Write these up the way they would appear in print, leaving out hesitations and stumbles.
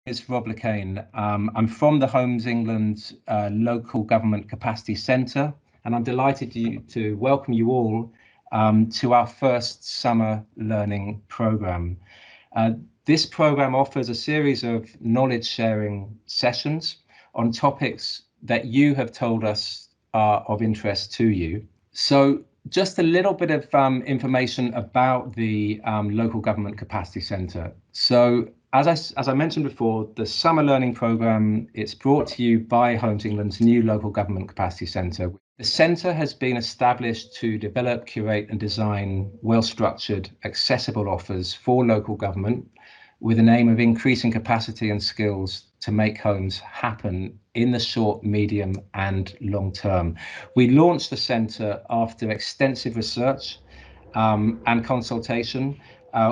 It's Rob Lacane. I'm from the Homes England Local Government Capacity Centre, and I'm delighted to welcome you all to our first summer learning programme. This programme offers a series of knowledge sharing sessions on topics that you have told us are of interest to you. So just a little bit of information about the Local Government Capacity Centre. So as I mentioned before, the summer learning programme, it's brought to you by Homes England's new Local Government Capacity Centre. The centre has been established to develop, curate and design well-structured, accessible offers for local government with an aim of increasing capacity and skills to make homes happen in the short, medium and long term. We launched the centre after extensive research and consultation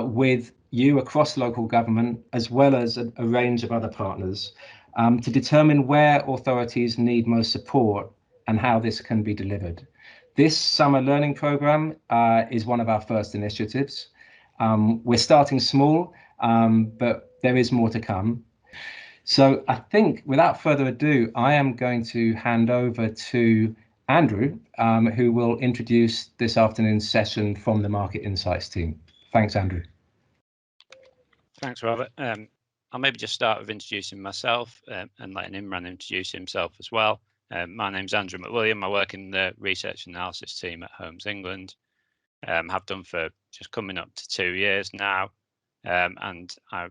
with you across local government, as well as a range of other partners, to determine where authorities need most support and how this can be delivered. This summer learning programme is one of our first initiatives. We're starting small, but there is more to come. So I think without further ado, I am going to hand over to Andrew, who will introduce this afternoon's session from the Market Insights team. Thanks, Andrew. Thanks, Robert. I'll maybe just start with introducing myself and letting Imran introduce himself as well. My name's Andrew McWilliam. I work in the research and analysis team at Homes England. Have done for just coming up to 2 years now. And I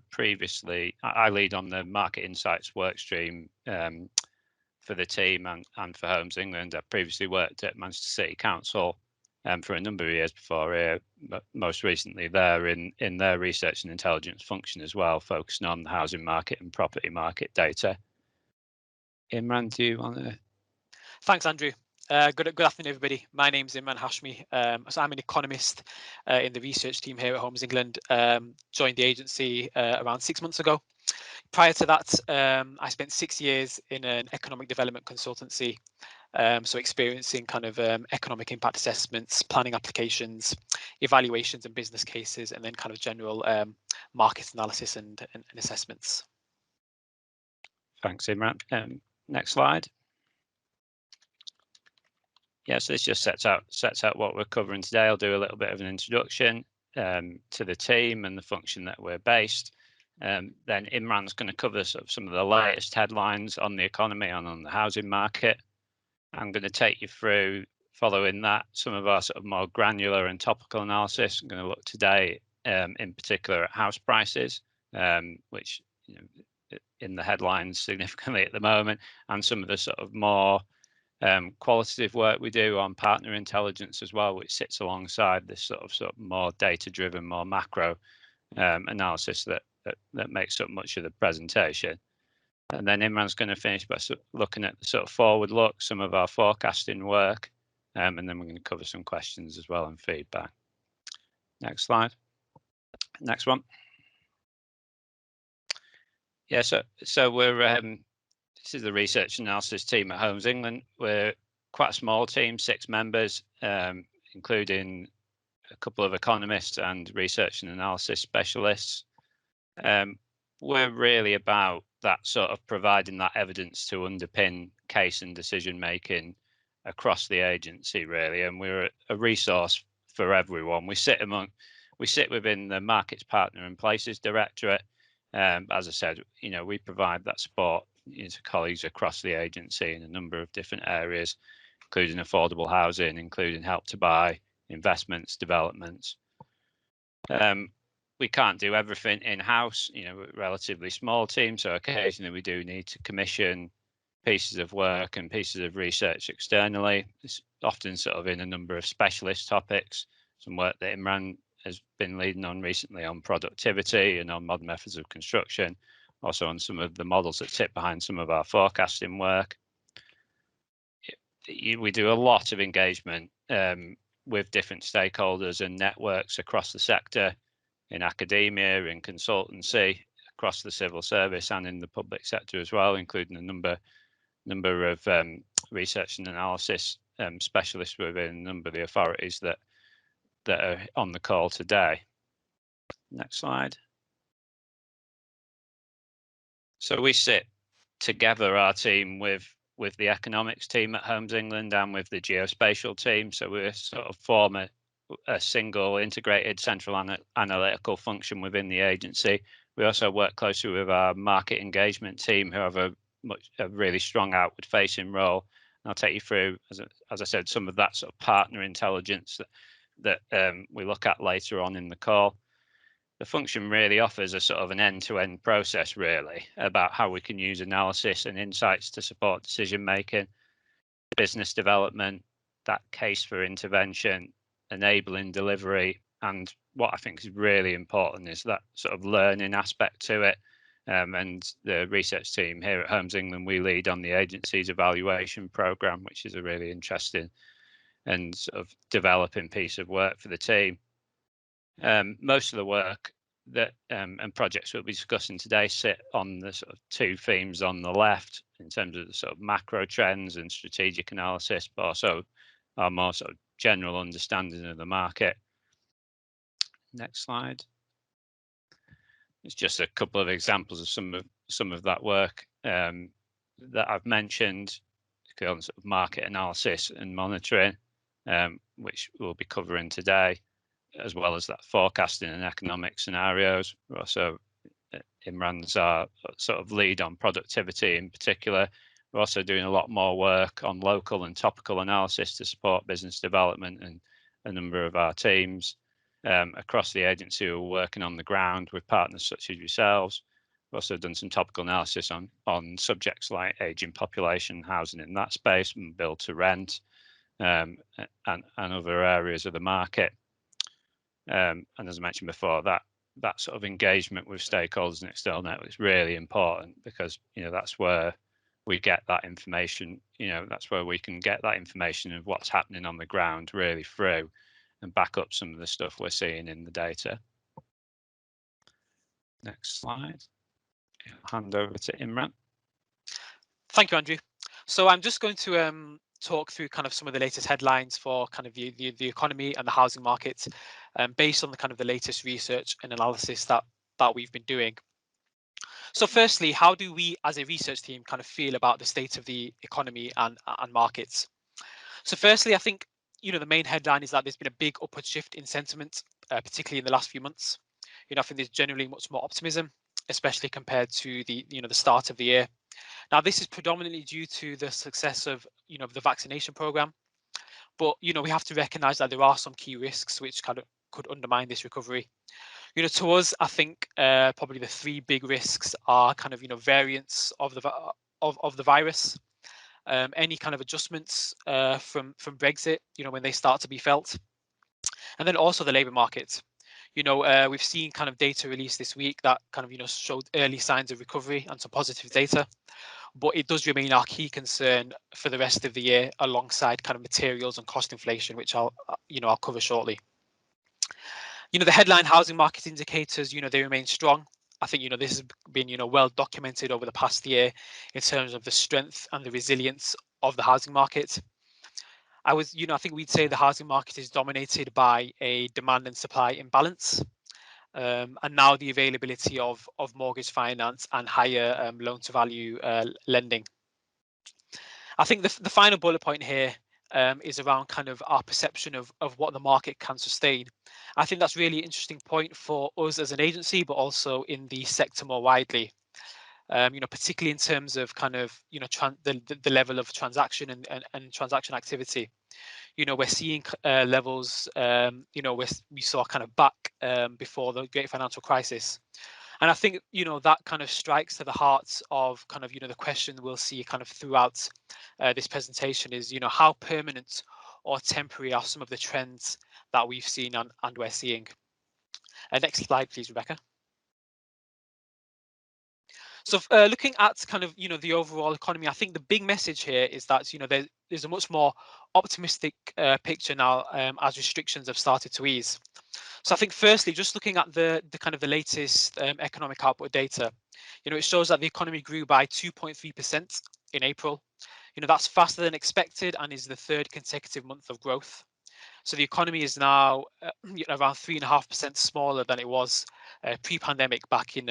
lead on the Market Insights workstream for the team and for Homes England. I previously worked at Manchester City Council for a number of years before here, but most recently there in their research and intelligence function as well, focusing on the housing market and property market data. Imran, do you want to? Thanks, Andrew. Good afternoon, everybody. My name's Imran Hashmi. So I'm an economist in the research team here at Homes England. Joined the agency around 6 months ago. Prior to that, I spent 6 years in an economic development consultancy. So experiencing kind of economic impact assessments, planning applications, evaluations and business cases, and then kind of general market analysis and assessments. Thanks, Imran. Next slide. Yeah, so this just sets out what we're covering today. I'll do a little bit of an introduction to the team and the function that we're based. Then Imran's going to cover sort of some of the latest headlines on the economy and on the housing market. I'm going to take you through, following that, some of our sort of more granular and topical analysis. I'm going to look today in particular at house prices, which in the headlines significantly at the moment, and some of the sort of more qualitative work we do on partner intelligence as well, which sits alongside this sort of more data-driven, more macro analysis that makes up much of the presentation. And then Imran's going to finish by looking at the sort of forward look, some of our forecasting work, and then we're going to cover some questions as well and feedback. Next slide. Next one. Yeah, so we're this is the research analysis team at Homes England. We're quite a small team, 6 members, including a couple of economists and research and analysis specialists. We're really about that sort of providing that evidence to underpin case and decision making across the agency, really, and we're a resource for everyone. We sit within the Markets Partner and Places Directorate. As I said, we provide that support to colleagues across the agency in a number of different areas, including affordable housing, including help to buy, investments, developments. We can't do everything in-house, we're a relatively small team, so occasionally we do need to commission pieces of work and pieces of research externally. It's often sort of in a number of specialist topics, some work that Imran has been leading on recently on productivity and on modern methods of construction, also on some of the models that sit behind some of our forecasting work. We do a lot of engagement with different stakeholders and networks across the sector, in academia, in consultancy, across the civil service and in the public sector as well, including a number of research and analysis specialists within a number of the authorities that are on the call today. Next slide. So we sit together, our team, with the economics team at Homes England and with the geospatial team. So we sort of form a single integrated central analytical function within the agency. We also work closely with our market engagement team, who have a really strong outward facing role. And I'll take you through, as I said, some of that sort of partner intelligence that we look at later on in the call. The function really offers a sort of an end-to-end process, really, about how we can use analysis and insights to support decision making, business development, that case for intervention, enabling delivery, and what I think is really important is that sort of learning aspect to it. And the research team here at Homes England, we lead on the agency's evaluation programme, which is a really interesting and sort of developing piece of work for the team. Most of the work that and projects we'll be discussing today sit on the sort of two themes on the left in terms of the sort of macro trends and strategic analysis, but also our more sort of general understanding of the market. Next slide. It's just a couple of examples of some of that work that I've mentioned, on sort of market analysis and monitoring, which we'll be covering today, as well as that forecasting and economic scenarios. We're also, Imran's our sort of lead on productivity in particular. We're also doing a lot more work on local and topical analysis to support business development and a number of our teams across the agency who are working on the ground with partners such as yourselves. We've also done some topical analysis on subjects like ageing population, housing in that space, and build to rent, and other areas of the market. And as I mentioned before, that sort of engagement with stakeholders and external networks is really important, because that's where we get that information. That's where we can get that information of what's happening on the ground really through and back up some of the stuff we're seeing in the data. Next slide. I'll hand over to Imran. Thank you, Andrew. So I'm just going to talk through kind of some of the latest headlines for kind of the economy and the housing market, based on the kind of the latest research and analysis that we've been doing. So firstly, how do we as a research team kind of feel about the state of the economy and markets? So firstly, I think the main headline is that there's been a big upward shift in sentiment, particularly in the last few months. I think there's generally much more optimism, especially compared to the start of the year. Now, this is predominantly due to the success of the vaccination program, but we have to recognise that there are some key risks which kind of could undermine this recovery. To us, I think probably the three big risks are kind of variants of the virus, any kind of adjustments from Brexit, when they start to be felt, and then also the labour market. We've seen kind of data released this week that kind of showed early signs of recovery and some positive data, but it does remain our key concern for the rest of the year, alongside kind of materials and cost inflation, which I'll cover shortly. The headline housing market indicators, they remain strong. I think this has been well documented over the past year in terms of the strength and the resilience of the housing market. I think we'd say the housing market is dominated by a demand and supply imbalance, and now the availability of mortgage finance and higher loan to value lending. I think the final bullet point here is around kind of our perception of what the market can sustain. I think that's really interesting point for us as an agency, but also in the sector more widely. Particularly in terms of kind of the level of transaction and transaction activity. We're seeing levels we saw kind of back before the great financial crisis. And I think that kind of strikes to the heart of kind of the question we'll see kind of throughout this presentation is how permanent or temporary are some of the trends that we've seen and we're seeing. Next slide, please, Rebecca. So looking at kind of the overall economy, I think the big message here is that there's a much more optimistic picture now as restrictions have started to ease. So I think firstly, just looking at the kind of the latest economic output data, it shows that the economy grew by 2.3% in April. That's faster than expected and is the third consecutive month of growth. So the economy is now around 3.5% smaller than it was pre-pandemic back in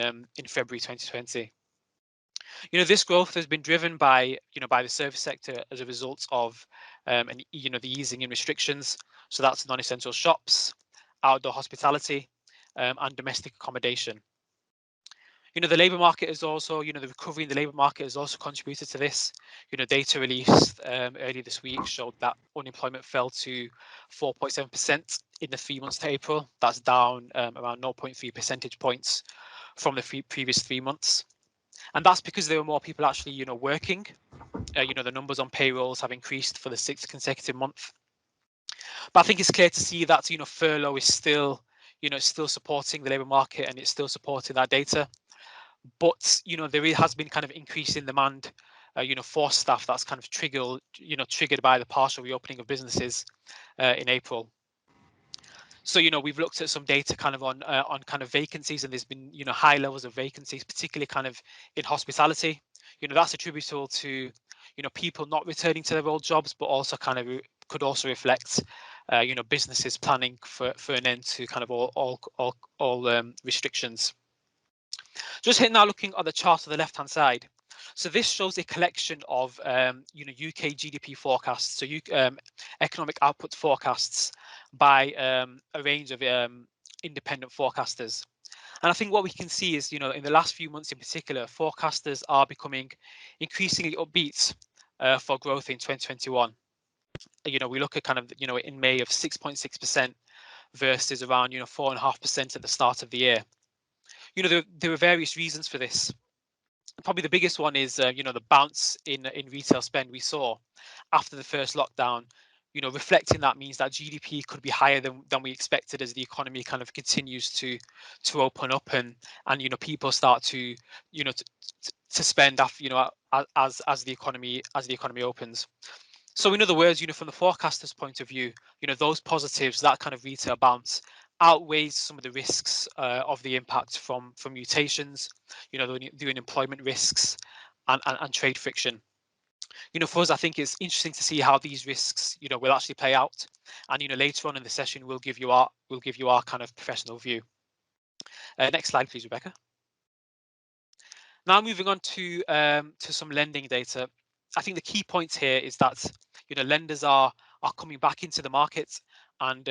February 2020. This growth has been driven by, by the service sector as a result of, the easing in restrictions. So that's non-essential shops, outdoor hospitality, and domestic accommodation. The labour market is also, the recovery in the labour market has also contributed to this. Data released earlier this week showed that unemployment fell to 4.7% in the 3 months to April. That's down around 0.3 percentage points from the previous 3 months. And that's because there were more people actually, working. The numbers on payrolls have increased for the 6th consecutive month. But I think it's clear to see that, furlough is still, still supporting the labour market, and it's still supporting that data. But there has been kind of increase in demand, for staff that's kind of triggered by the partial reopening of businesses in April. So we've looked at some data kind of on kind of vacancies, and there's been high levels of vacancies, particularly kind of in hospitality. That's attributable to people not returning to their old jobs, but also kind of could also reflect businesses planning for an end to kind of all restrictions. Just here now looking at the chart on the left hand side. So this shows a collection of UK GDP forecasts, so economic output forecasts by a range of independent forecasters. And I think what we can see is, in the last few months in particular, forecasters are becoming increasingly upbeat for growth in 2021. We look at kind of, in May of 6.6% versus around, 4.5% at the start of the year. There are various reasons for this. Probably the biggest one is, the bounce in retail spend we saw after the first lockdown. Reflecting that means that GDP could be higher than we expected as the economy kind of continues to open up, and people start to to spend after, as the economy opens. So in other words, from the forecaster's point of view, those positives, that kind of retail bounce, outweighs some of the risks of the impact from mutations, the unemployment risks and trade friction. For us, I think it's interesting to see how these risks, will actually play out. And later on in the session, we'll give you our kind of professional view. Next slide, please, Rebecca. Now moving on to some lending data. I think the key point here is that lenders are coming back into the market, and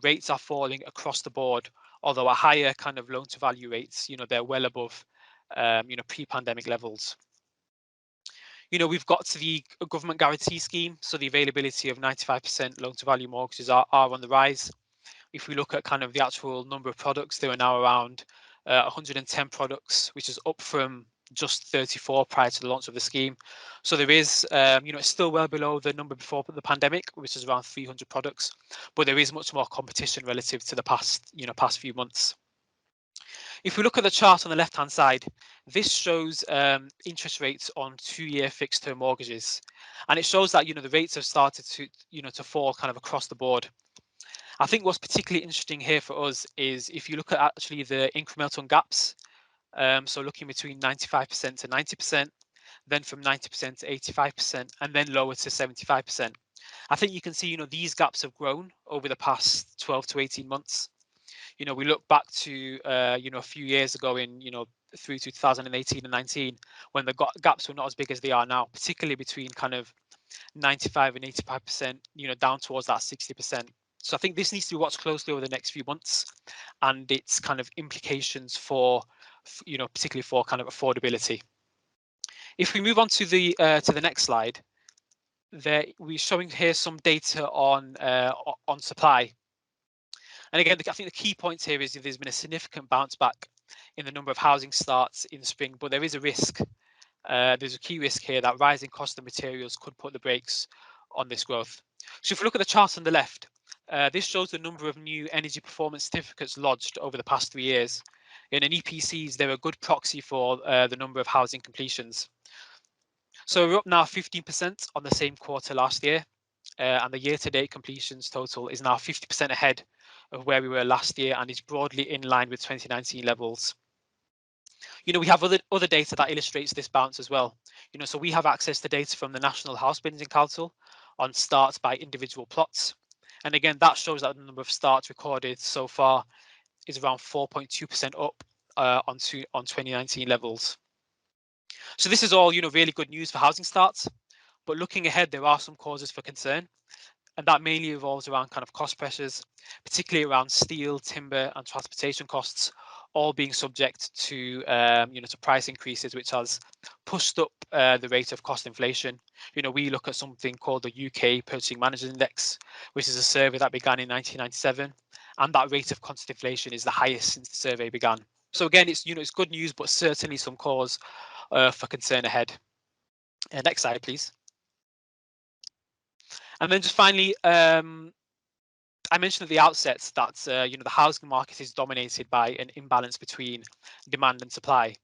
rates are falling across the board, although at higher kind of loan to value rates, they're well above pre-pandemic levels. We've got to the government guarantee scheme, so the availability of 95% loan to value mortgages are on the rise. If we look at kind of the actual number of products, there are now around 110 products, which is up from just 34 prior to the launch of the scheme. So there is, it's still well below the number before the pandemic, which is around 300 products, but there is much more competition relative to the past few months. If we look at the chart on the left-hand side, this shows interest rates on 2-year fixed-term mortgages, and it shows that the rates have started to to fall kind of across the board. I think what's particularly interesting here for us is if you look at actually the incremental gaps, so looking between 95% to 90%, then from 90% to 85%, and then lower to 75%. I think you can see these gaps have grown over the past 12 to 18 months. We look back to a few years ago in through 2018 and 19, when the gaps were not as big as they are now, particularly between kind of 95 and 85%, down towards that 60%. So I think this needs to be watched closely over the next few months, and its kind of implications for particularly for kind of affordability. If we move on to the next slide, there we're showing here some data on supply. And again, I think the key point here is there's been a significant bounce back in the number of housing starts in the spring, but there is a risk. There's a key risk here that rising cost of materials could put the brakes on this growth. So if we look at the chart on the left, this shows the number of new energy performance certificates lodged over the past 3 years. In an EPCs, they're a good proxy for the number of housing completions. So we're up now 15% on the same quarter last year, and the year-to-date completions total is now 50% ahead of where we were last year, and is broadly in line with 2019 levels. We have other data that illustrates this bounce as well. So we have access to data from the National House Building Council on starts by individual plots. And again, that shows that the number of starts recorded so far is around 4.2% up on 2019 levels. So this is all, really good news for housing starts. But looking ahead, there are some causes for concern, and that mainly revolves around kind of cost pressures, particularly around steel, timber, and transportation costs, all being subject to to price increases, which has pushed up the rate of cost inflation. We look at something called the UK Purchasing Managers Index, which is a survey that began in 1997, and that rate of constant inflation is the highest since the survey began. So again, it's good news, but certainly some cause for concern ahead. Next slide, please. And then just finally, I mentioned at the outset that the housing market is dominated by an imbalance between demand and supply.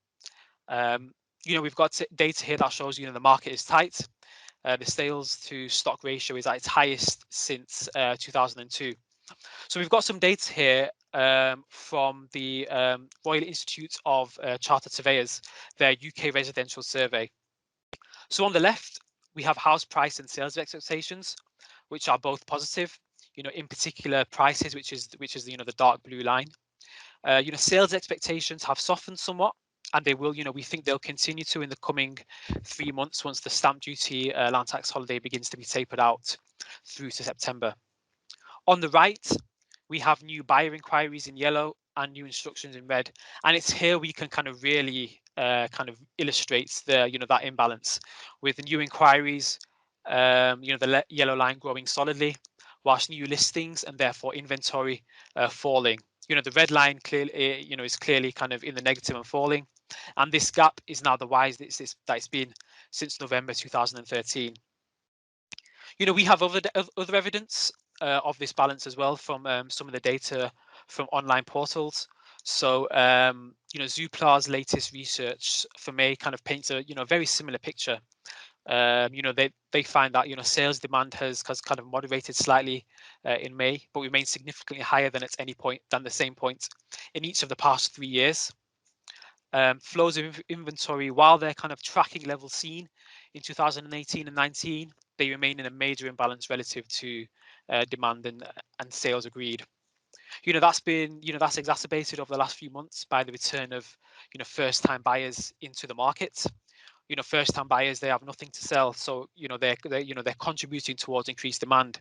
We've got data here that shows the market is tight. The sales to stock ratio is at its highest since 2002. So we've got some data here from the Royal Institute of Chartered Surveyors, their UK residential survey. So on the left, we have house price and sales expectations, which are both positive. In particular, prices, which is the dark blue line. Sales expectations have softened somewhat, and they will. We think they'll continue to in the coming 3 months once the stamp duty land tax holiday begins to be tapered out through to September. On the right, we have new buyer inquiries in yellow and new instructions in red, and it's here we can kind of really illustrates the that imbalance with the new inquiries, the yellow line growing solidly, whilst new listings and therefore inventory falling. The red line clearly is clearly kind of in the negative and falling, and this gap is now the widest that it's been since November 2013. We have other evidence of this balance as well from some of the data from online portals. So, Zoopla's latest research for May kind of paints a very similar picture. They find that sales demand has kind of moderated slightly in May, but remains significantly higher than at any point than the same point in each of the past 3 years. Flows of inventory, while they're kind of tracking levels seen in 2018 and 19, they remain in a major imbalance relative to demand and sales agreed. That's exacerbated over the last few months by the return of first-time buyers into the market. First-time buyers, they have nothing to sell, so they're contributing towards increased demand,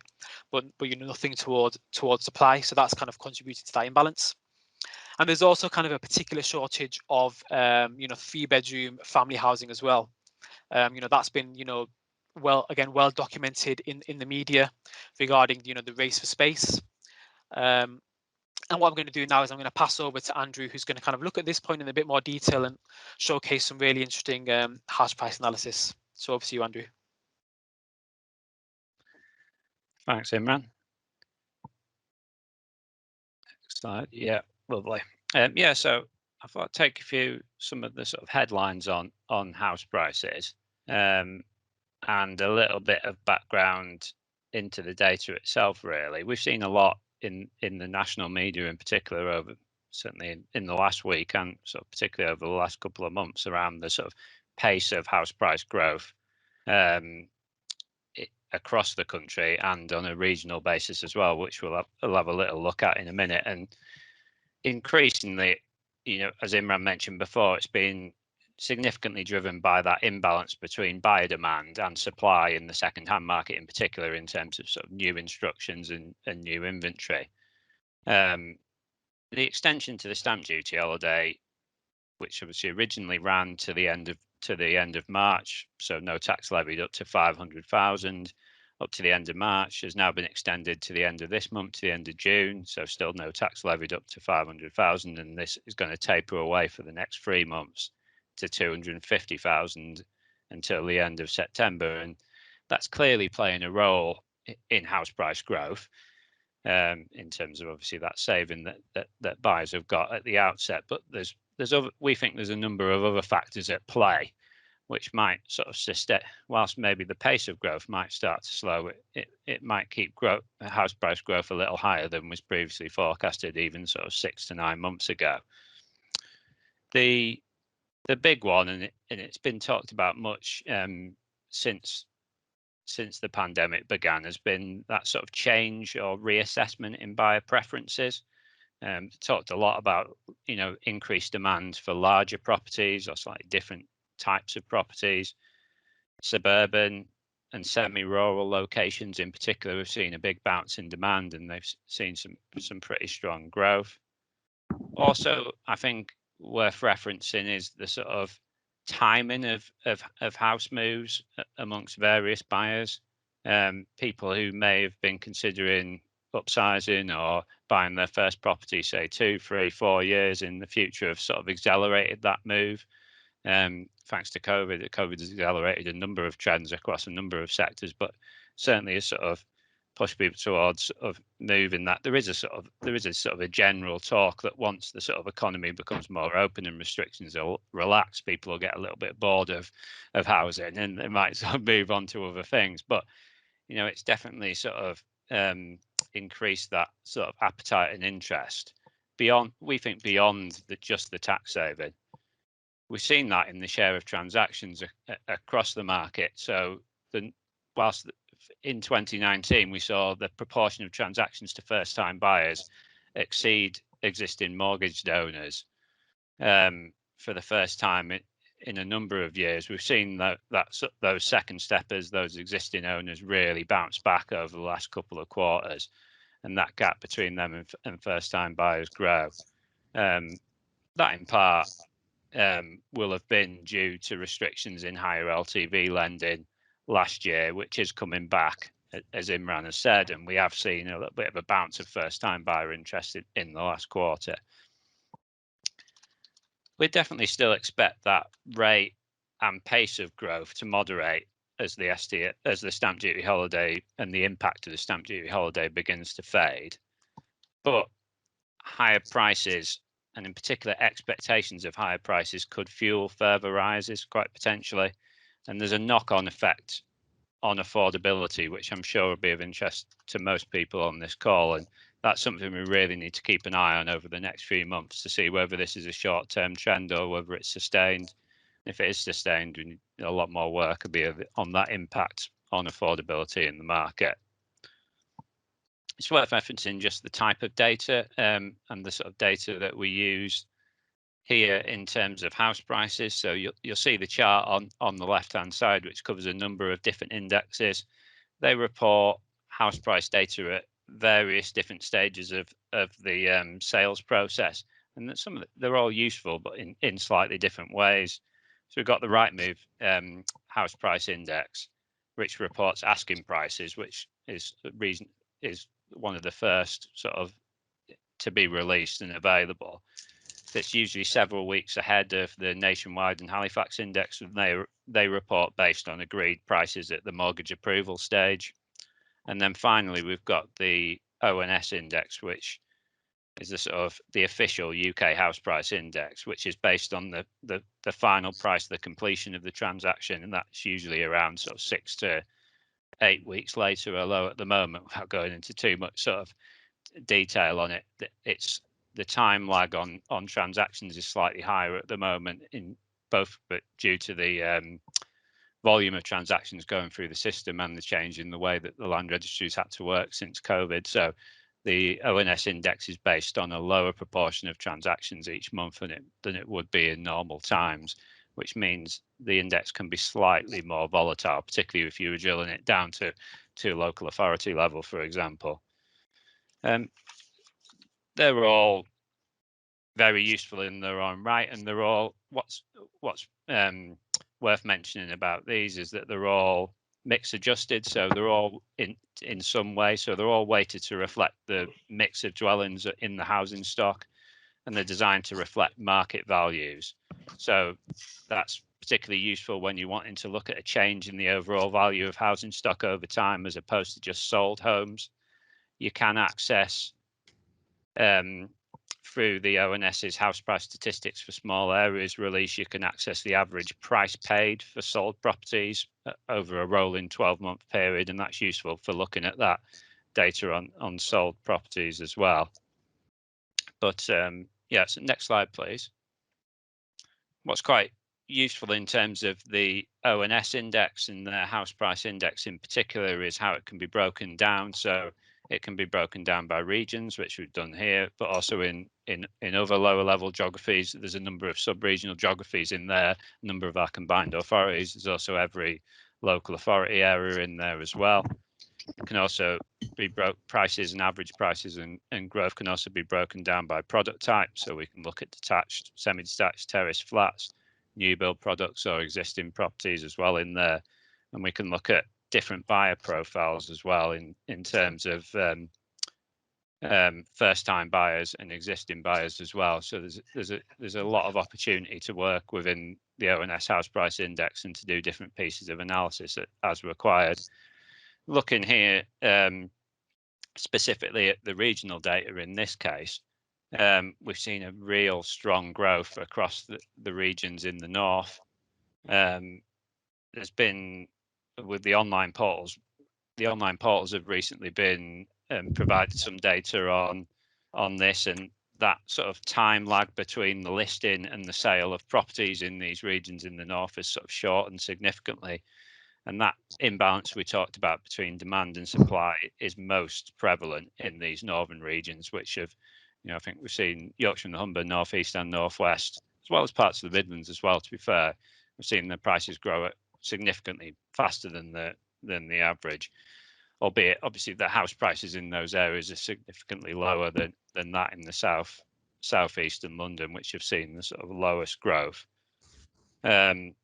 but nothing towards supply. So that's kind of contributing to that imbalance. And there's also kind of a particular shortage of 3-bedroom family housing as well. That's been well documented in the media regarding the race for space. And what I'm going to do now is I'm going to pass over to Andrew, who's going to kind of look at this point in a bit more detail and showcase some really interesting house price analysis. So over to you, Andrew. Thanks, Imran. Next slide. Yeah, lovely. So I thought I'd take some of the sort of headlines on house prices and a little bit of background into the data itself. Really, we've seen a lot in the national media, in particular, certainly in the last week, and sort of particularly over the last couple of months, around the sort of pace of house price growth across the country and on a regional basis as well, which we'll have a little look at in a minute. And increasingly, as Imran mentioned before, it's been significantly driven by that imbalance between buyer demand and supply in the second-hand market, in particular, in terms of sort of new instructions and new inventory. The extension to the stamp duty holiday, which obviously originally ran to the end of March, so no tax levied up to 500,000 up to the end of March, has now been extended to the end of this month, to the end of June, so still no tax levied up to 500,000, and this is going to taper away for the next 3 months to 250,000 until the end of September, and that's clearly playing a role in house price growth in terms of obviously that saving that buyers have got at the outset. But we think there's a number of other factors at play which might sort of whilst maybe the pace of growth might start to slow, it might keep house price growth a little higher than was previously forecasted, even sort of 6 to 9 months ago. The big one, and it's been talked about much since the pandemic began, has been that sort of change or reassessment in buyer preferences. Talked a lot about increased demand for larger properties or slightly different types of properties. Suburban and semi-rural locations in particular, we've seen a big bounce in demand, and they've seen some pretty strong growth. Also, I think worth referencing is the sort of timing of house moves amongst various buyers. People who may have been considering upsizing or buying their first property, say 2, 3, 4 years in the future, have sort of accelerated that move. Thanks to COVID, COVID has accelerated a number of trends across a number of sectors, but certainly has sort of pushed people towards sort of moving that. There is a sort of a general talk that once the sort of economy becomes more open and restrictions are relaxed, people will get a little bit bored of housing and they might sort of move on to other things. But you know, it's definitely sort of increased that sort of appetite and interest beyond, we think, beyond just the tax saving. We've seen that in the share of transactions across the market. So whilst in 2019 we saw the proportion of transactions to first-time buyers exceed existing mortgage owners for the first time in a number of years, we've seen that those second steppers, those existing owners, really bounce back over the last couple of quarters, and that gap between them and first-time buyers grow. That in part will have been due to restrictions in higher LTV lending last year, which is coming back, as Imran has said, and we have seen a little bit of a bounce of first-time buyer interest in the last quarter. We definitely still expect that rate and pace of growth to moderate as the stamp duty holiday and the impact of the stamp duty holiday begins to fade. But higher prices, and in particular expectations of higher prices, could fuel further rises quite potentially. And there's a knock-on effect on affordability, which I'm sure will be of interest to most people on this call. And that's something we really need to keep an eye on over the next few months to see whether this is a short-term trend or whether it's sustained. If it is sustained, we need a lot more work will be on that impact on affordability in the market. It's worth referencing just the type of data and the sort of data that we use here in terms of house prices. So you'll see the chart on the left-hand side, which covers a number of different indexes. They report house price data at various different stages of the sales process, and they're all useful, but in slightly different ways. So we've got the Rightmove house price index, which reports asking prices, which is one of the first sort of to be released and available. That's usually several weeks ahead of the Nationwide and Halifax index, and they report based on agreed prices at the mortgage approval stage. And then finally, we've got the ONS index, which is the official UK house price index, which is based on the final price, the completion of the transaction, and that's usually around sort of 6 to 8 weeks later, although at the moment, without going into too much sort of detail on it, it's the time lag on transactions is slightly higher at the moment, in both but due to the volume of transactions going through the system and the change in the way that the land registries had to work since COVID. So the ONS index is based on a lower proportion of transactions each month than it would be in normal times, which means the index can be slightly more volatile, particularly if you were drilling it down to local authority level, for example. They're all very useful in their own right, and they're all what's worth mentioning about these is that they're all mix adjusted, so they're all in some way, so they're all weighted to reflect the mix of dwellings in the housing stock, and they're designed to reflect market values. So that's particularly useful when you're wanting to look at a change in the overall value of housing stock over time, as opposed to just sold homes. You can access through the ONS's house price statistics for small areas release, you can access the average price paid for sold properties over a rolling 12-month period, and that's useful for looking at that data on sold properties as well. But yeah, so next slide, please. What's quite useful in terms of the ONS index and the house price index in particular is how it can be broken down. So It can be broken down by regions, which we've done here, but also in other lower level geographies. There's a number of sub-regional geographies in there, a number of our combined authorities. There's also every local authority area in there as well. It can also be prices and average prices and growth can also be broken down by product type. So we can look at detached, semi-detached, terrace, flats, new build products or existing properties as well in there. And we can look at different buyer profiles as well in terms of first-time buyers and existing buyers as well. So there's a lot of opportunity to work within the ONS House Price Index and to do different pieces of analysis as required. Looking here specifically at the regional data in this case, we've seen a real strong growth across the regions in the north. There's been, with the online portals have recently been provided some data on this, and that sort of time lag between the listing and the sale of properties in these regions in the north is sort of shortened significantly. And that imbalance we talked about between demand and supply is most prevalent in these northern regions, which have, I think we've seen Yorkshire and the Humber, North East and North West, as well as parts of the Midlands as well, to be fair. We've seen the prices grow significantly faster than the average, albeit obviously the house prices in those areas are significantly lower than that in the south east and London, which have seen the sort of lowest growth. That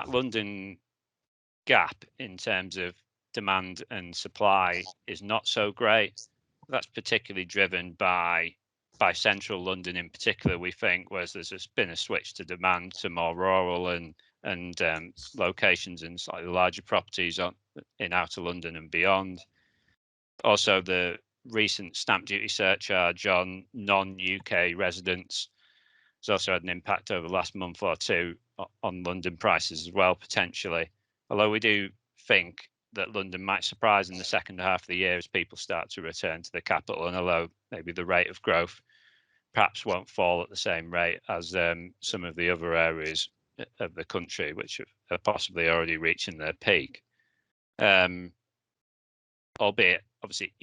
London gap in terms of demand and supply is not so great. That's particularly driven by central London in particular, we think, whereas there's been a switch to demand to more rural and locations and slightly larger properties in outer London and beyond. Also, the recent stamp duty surcharge on non-UK residents has also had an impact over the last month or two on London prices as well, potentially. Although we do think that London might surprise in the second half of the year as people start to return to the capital, and although maybe the rate of growth perhaps won't fall at the same rate as some of the other areas of the country, which are possibly already reaching their peak. Albeit, obviously,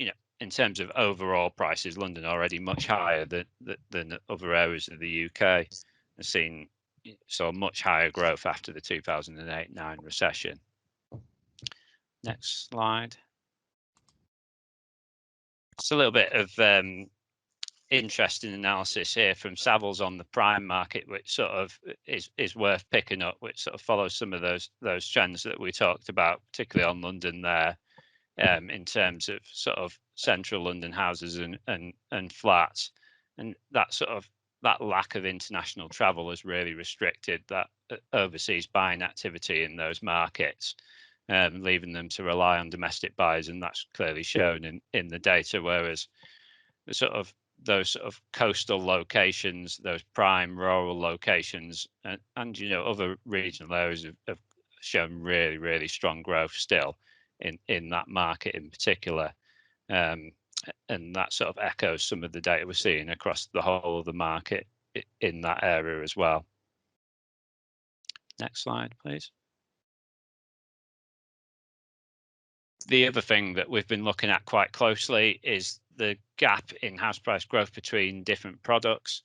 in terms of overall prices, London already much higher than other areas of the UK, and saw much higher growth after the 2008-9 recession. Next slide. It's a little bit of interesting analysis here from Savills on the prime market, which sort of is worth picking up, which sort of follows some of those trends that we talked about, particularly on London there, in terms of sort of central London houses and flats, and that lack of international travel has really restricted that overseas buying activity in those markets, leaving them to rely on domestic buyers, and that's clearly shown in the data. Whereas those sort of coastal locations, those prime rural locations, and other regional areas have shown really, really strong growth still in that market in particular. And that sort of echoes some of the data we're seeing across the whole of the market in that area as well. Next slide, please. The other thing that we've been looking at quite closely is the gap in house price growth between different products,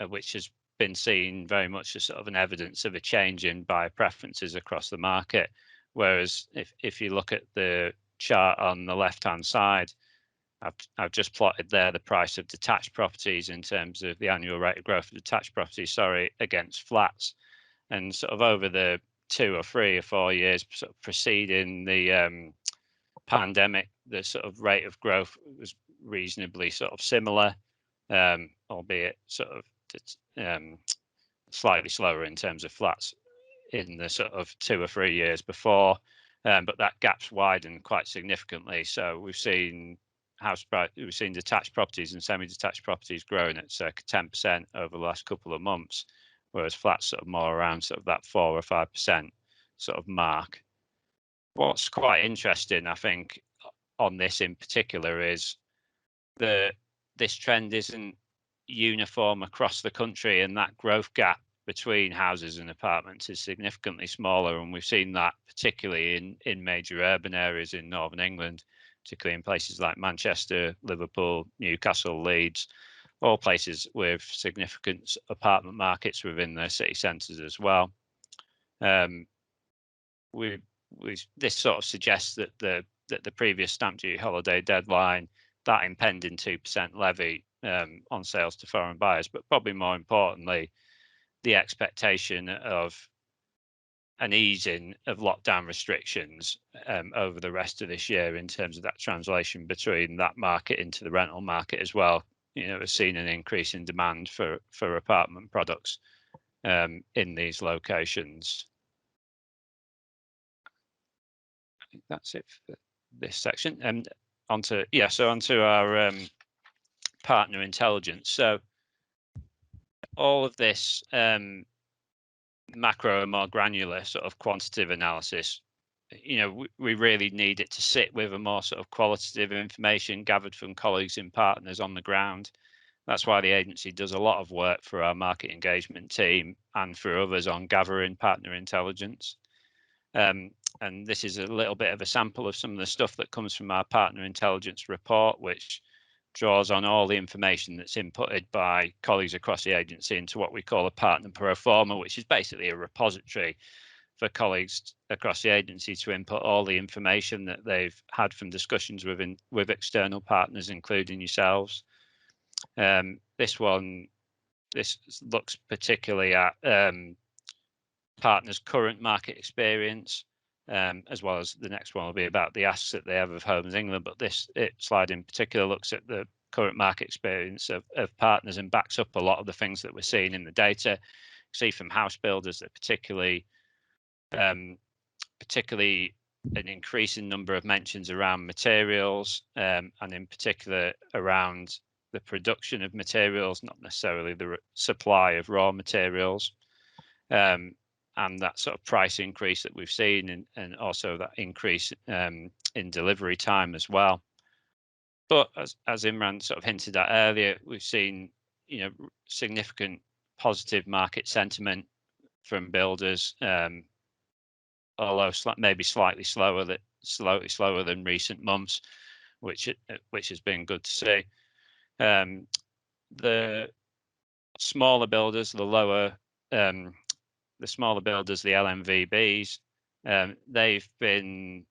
which has been seen very much as sort of an evidence of a change in buyer preferences across the market. Whereas if you look at the chart on the left-hand side, I've just plotted there the price of detached properties in terms of the annual rate of growth of detached properties, against flats. And sort of over the 2 or 3 or 4 years sort of preceding the pandemic, the sort of rate of growth was reasonably sort of similar, albeit sort of slightly slower in terms of flats in the sort of 2 or 3 years before, but that gap's widened quite significantly. So we've seen detached properties and semi-detached properties growing at circa 10% over the last couple of months, whereas flats sort of more around sort of that 4 or 5% sort of mark. What's quite interesting, I think, on this in particular is this trend isn't uniform across the country, and that growth gap between houses and apartments is significantly smaller, and we've seen that particularly in major urban areas in northern England, particularly in places like Manchester, Liverpool, Newcastle, Leeds, all places with significant apartment markets within their city centres as well. This sort of suggests that the previous stamp duty holiday deadline, that impending 2% levy on sales to foreign buyers, but probably more importantly, the expectation of an easing of lockdown restrictions over the rest of this year in terms of that translation between that market into the rental market as well. We've seen an increase in demand for apartment products in these locations. I think that's it for this section. And onto our partner intelligence. So all of this macro and more granular sort of quantitative analysis, we really need it to sit with a more sort of qualitative information gathered from colleagues and partners on the ground. That's why the agency does a lot of work for our market engagement team and for others on gathering partner intelligence. And this is a little bit of a sample of some of the stuff that comes from our partner intelligence report, which draws on all the information that's inputted by colleagues across the agency into what we call a partner pro forma, which is basically a repository for colleagues across the agency to input all the information that they've had from discussions with external partners, including yourselves. This looks particularly at partners' current market experience, as well as the next one will be about the asks that they have of Homes England. But this slide in particular looks at the current market experience of partners and backs up a lot of the things that we're seeing in the data. You see from house builders that particularly an increasing number of mentions around materials, and in particular around the production of materials, not necessarily the supply of raw materials. And that sort of price increase that we've seen, and also that increase in delivery time as well. But as Imran sort of hinted at earlier, we've seen significant positive market sentiment from builders, although maybe slightly slower than recent months, which has been good to see. The smaller builders, the LMVBs, they've been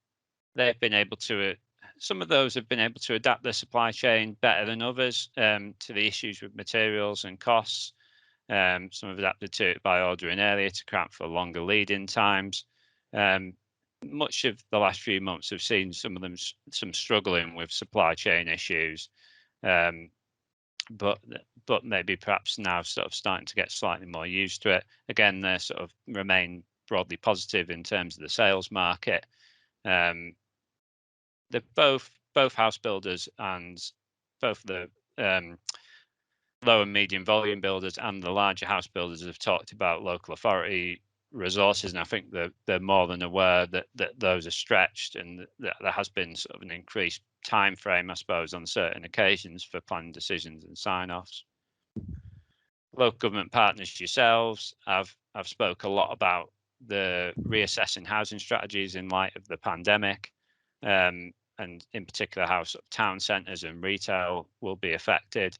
able to. Some of those have been able to adapt their supply chain better than others to the issues with materials and costs. Some have adapted to it by ordering earlier to account for longer lead-in times. Much of the last few months have seen some of them struggling with supply chain issues, but maybe perhaps now sort of starting to get slightly more used to it. Again, they sort of remain broadly positive in terms of the sales market. Both house builders and both the low and medium volume builders and the larger house builders have talked about local authority resources, and I think they're more than aware that those are stretched, and that there has been sort of an increased time frame, I suppose, on certain occasions for planning decisions and sign-offs. Local government partners yourselves, I've spoke a lot about the reassessing housing strategies in light of the pandemic, and in particular how sort of town centres and retail will be affected.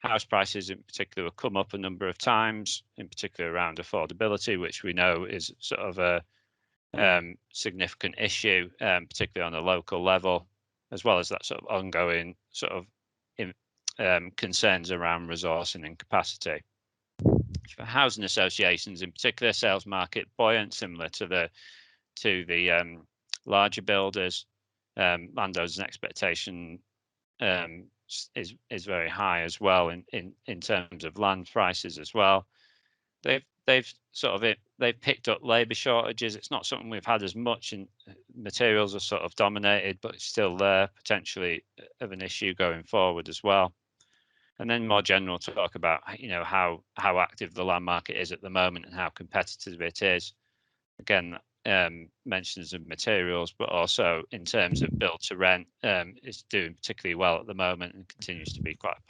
House prices in particular will come up a number of times, in particular around affordability, which we know is sort of a significant issue, particularly on a local level, as well as that sort of ongoing sort of concerns around resourcing and capacity. For housing associations in particular, sales market buoyant, similar to the larger builders. Landowners' expectation is very high as well in terms of land prices as well. They've picked up labour shortages. It's not something we've had as much, and materials are sort of dominated, but it's still there, potentially of an issue going forward as well. And then more general talk about how active the land market is at the moment and how competitive it is. Again, mentions of materials, but also in terms of build to rent, is doing particularly well at the moment and continues to be quite a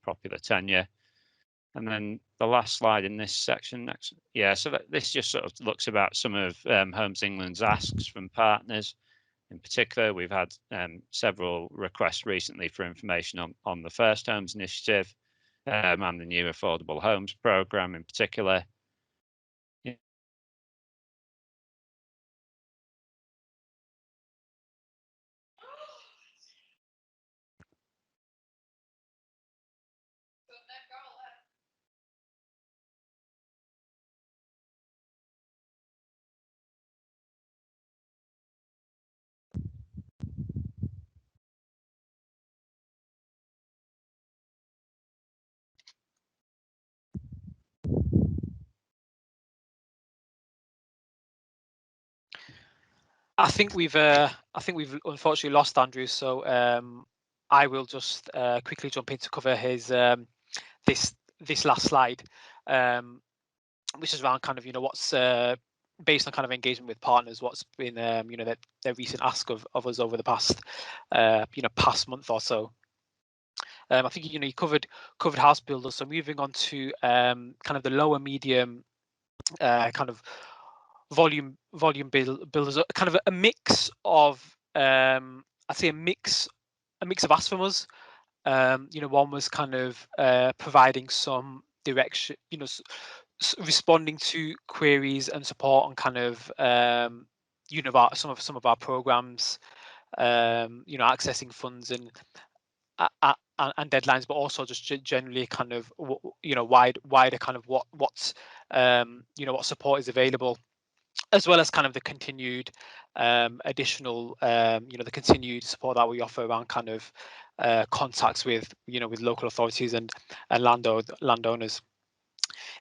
popular tenure. And then the last slide in this section next. Yeah, so this just sort of looks about some of Homes England's asks from partners. In particular, we've had several requests recently for information on the First Homes Initiative and the new Affordable Homes Programme in particular. I think we've unfortunately lost Andrew, so I will just quickly jump in to cover his this last slide, which is around kind of what's based on kind of engagement with partners, what's been their recent ask of us over the past past month or so. I think you covered house builders, so moving on to kind of the lower medium kind of volume builders, kind of a mix of I'd say a mix of asks from us. One was kind of providing some direction, responding to queries and support on kind of some of our programs, accessing funds and deadlines, but also just generally kind of wider kind of what support is available, as well as kind of the continued additional the continued support that we offer around kind of contacts with with local authorities and landowners.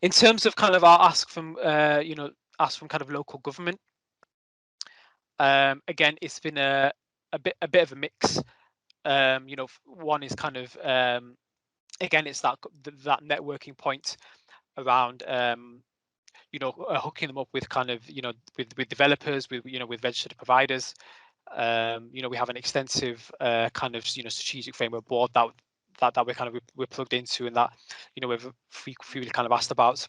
In terms of kind of our ask from kind of local government, again, it's been a bit of a mix. One is kind of again, it's that networking point around hooking them up with kind of with developers, with with registered providers. We have an extensive kind of strategic framework board that we're kind of we're plugged into, and that we've frequently kind of asked about.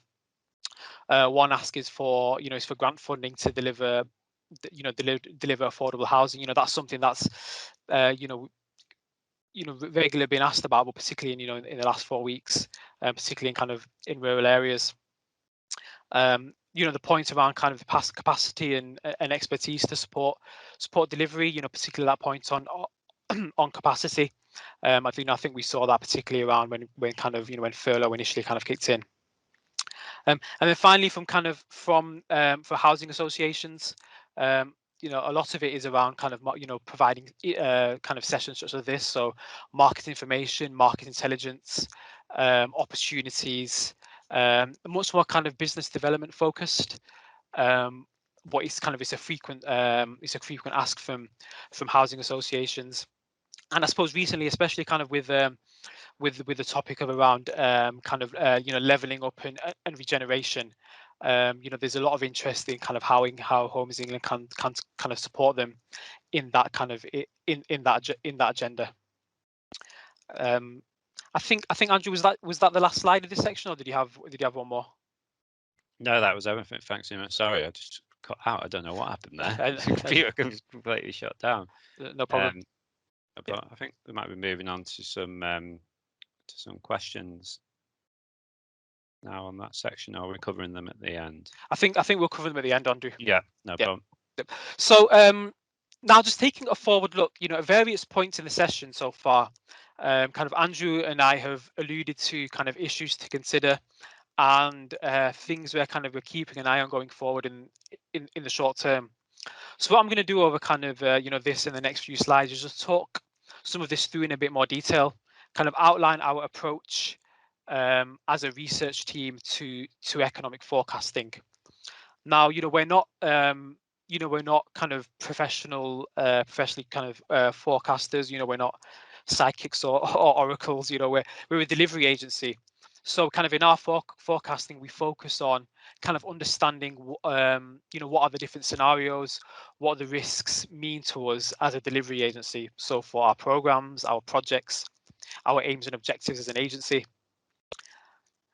One ask is for is for grant funding to deliver deliver affordable housing. That's something that's regularly been asked about, but particularly in the last 4 weeks, particularly in kind of in rural areas. The point around kind of the capacity and expertise to support delivery, particularly that point on capacity. I think we saw that particularly around when kind of when furlough initially kind of kicked in. And then finally, from for housing associations, a lot of it is around kind of providing kind of sessions such as this, so market information, market intelligence, opportunities, much more kind of business development focused. But it's a frequent ask from housing associations, and I suppose recently, especially kind of with the topic of around kind of leveling up and regeneration. There's a lot of interest in kind of how Homes England can kind of support them in that kind of in that agenda. I think Andrew, was that the last slide of this section, or did you have one more? No, that was everything. Thanks, Simon. Sorry, I just cut out. I don't know what happened there. The computer was completely shut down. No problem. But I think we might be moving on to some questions now on that section, or are we covering them at the end? I think we'll cover them at the end, Andrew. Yeah, no problem. So now just taking a forward look, at various points in the session so far, kind of Andrew and I have alluded to kind of issues to consider and things we're keeping an eye on going forward in the short term. So what I'm going to do over kind of this in the next few slides is just talk some of this through in a bit more detail, kind of outline our approach as a research team to economic forecasting. Now, we're not kind of professionally kind of forecasters. We're not psychics or oracles. We're a delivery agency. So kind of in our forecasting, we focus on kind of understanding what are the different scenarios, what the risks mean to us as a delivery agency. So for our programs, our projects, our aims and objectives as an agency.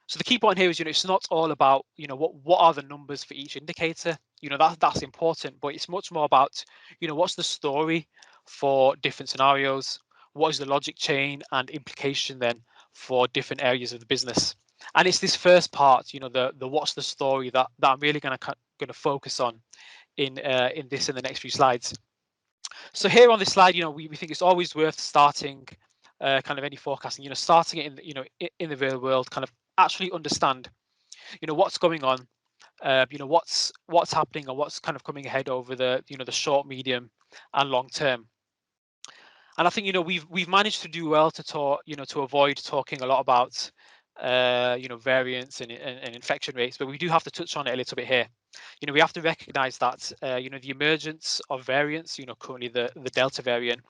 So the key point here is, it's not all about, what are the numbers for each indicator. That's important, but it's much more about, what's the story for different scenarios, what is the logic chain and implication then for different areas of the business. And it's this first part, the what's the story that I'm really going to focus on in the next few slides. So here on this slide, we think it's always worth starting kind of any forecasting, starting it in the real world, kind of actually understand, what's going on, what's happening and what's kind of coming ahead over the, the short, medium and long term. And I think, we've managed to do well to talk, to avoid talking a lot about, variants and infection rates, but we do have to touch on it a little bit here. We have to recognize that, the emergence of variants, currently the Delta variant,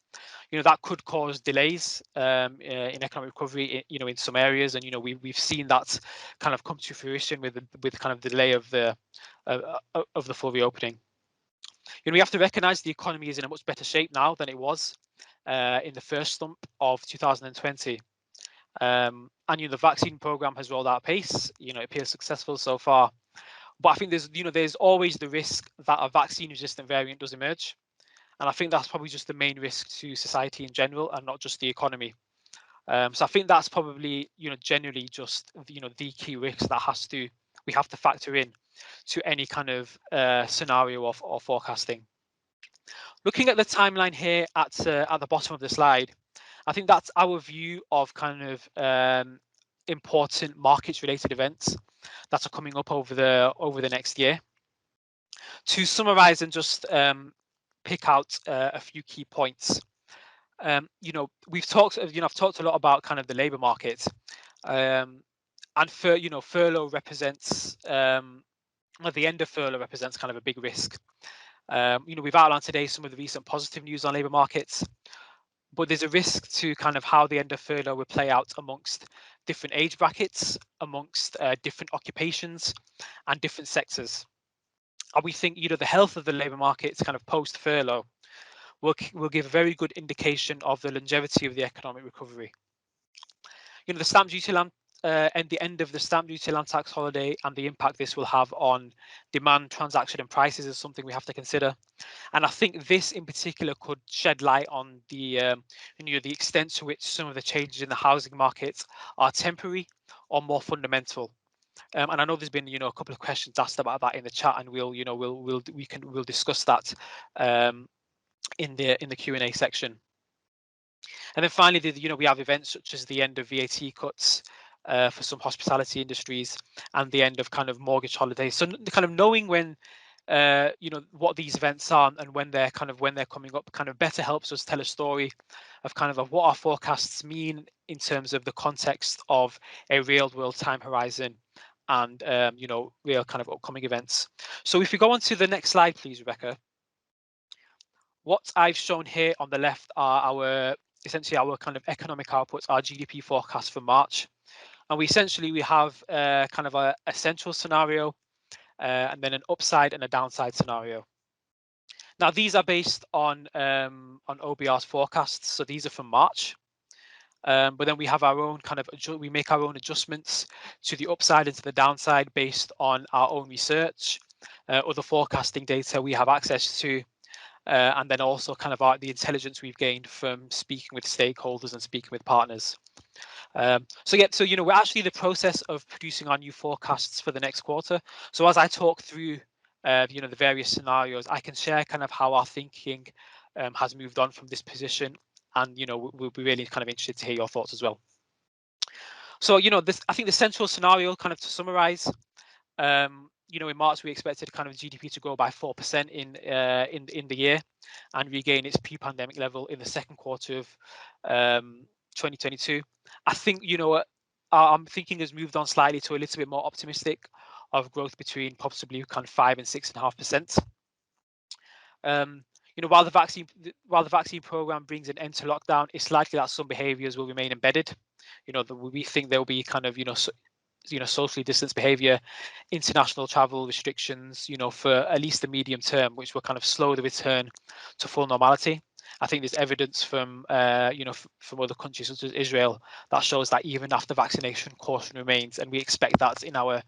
that could cause delays in economic recovery, in some areas, and we've seen that kind of come to fruition with kind of the delay of the full reopening. We have to recognize the economy is in a much better shape now than it was in the first slump of 2020. And the vaccine program has rolled out apace. It appears successful so far, but I think there's always the risk that a vaccine-resistant variant does emerge. And I think that's probably just the main risk to society in general and not just the economy. So I think that's probably, generally just, the key risk that we have to factor in to any kind of scenario or forecasting. Looking at the timeline here at the bottom of the slide, I think that's our view of kind of important markets-related events that are coming up over the next year. To summarize and just pick out a few key points. We've talked, I've talked a lot about kind of the labour market, and furlough represents, the end of furlough represents kind of a big risk. We've outlined today some of the recent positive news on labour markets, but there's a risk to kind of how the end of furlough will play out amongst different age brackets, amongst different occupations and different sectors. And we think, the health of the labour markets kind of post furlough will give a very good indication of the longevity of the economic recovery. The stamp duty and the end of the stamp duty land tax holiday and the impact this will have on demand, transaction and prices is something we have to consider. And I think this in particular could shed light on the the extent to which some of the changes in the housing market are temporary or more fundamental. And I know there's been a couple of questions asked about that in the chat, and we'll discuss that in the Q&A section. And then finally, we have events such as the end of VAT cuts for some hospitality industries and the end of kind of mortgage holidays. So kind of knowing when what these events are and when they're coming up kind of better helps us tell a story of kind of what our forecasts mean in terms of the context of a real world time horizon and real kind of upcoming events. So if we go on to the next slide, please, Rebecca. What I've shown here on the left are essentially our kind of economic outputs, our GDP forecast for March. And we have kind of a central scenario and then an upside and a downside scenario. Now, these are based on OBR's forecasts. So these are from March. But then we have our own kind of, we make our own adjustments to the upside and to the downside based on our own research, other forecasting data we have access to, and then also kind of the intelligence we've gained from speaking with stakeholders and speaking with partners. So we're actually in the process of producing our new forecasts for the next quarter. So as I talk through the various scenarios, I can share kind of how our thinking has moved on from this position, and we'll be really kind of interested to hear your thoughts as well. So I think the central scenario, kind of to summarize, in March we expected kind of GDP to grow by 4% in the year and regain its pre-pandemic level in the second quarter of 2022. I think I'm thinking has moved on slightly to a little bit more optimistic of growth between possibly kind of 5 and 6.5%. While the vaccine program brings an end to lockdown, it's likely that some behaviours will remain embedded. We think there will be kind of socially distanced behaviour, international travel restrictions, for at least the medium term, which will kind of slow the return to full normality. I think there's evidence from from other countries such as Israel that shows that even after vaccination, caution remains, and we expect that in our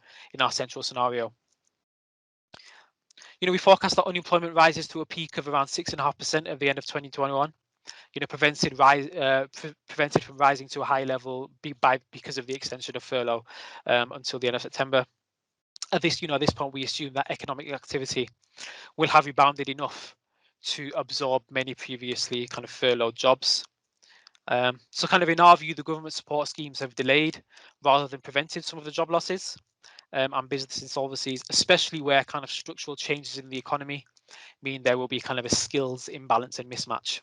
central scenario. We forecast that unemployment rises to a peak of around 6.5% at the end of 2021. Prevented from rising to a high level because of the extension of furlough until the end of September. At this point, we assume that economic activity will have rebounded enough to absorb many previously kind of furloughed jobs. So kind of in our view, the government support schemes have delayed rather than prevented some of the job losses and business insolvencies, especially where kind of structural changes in the economy mean there will be kind of a skills imbalance and mismatch.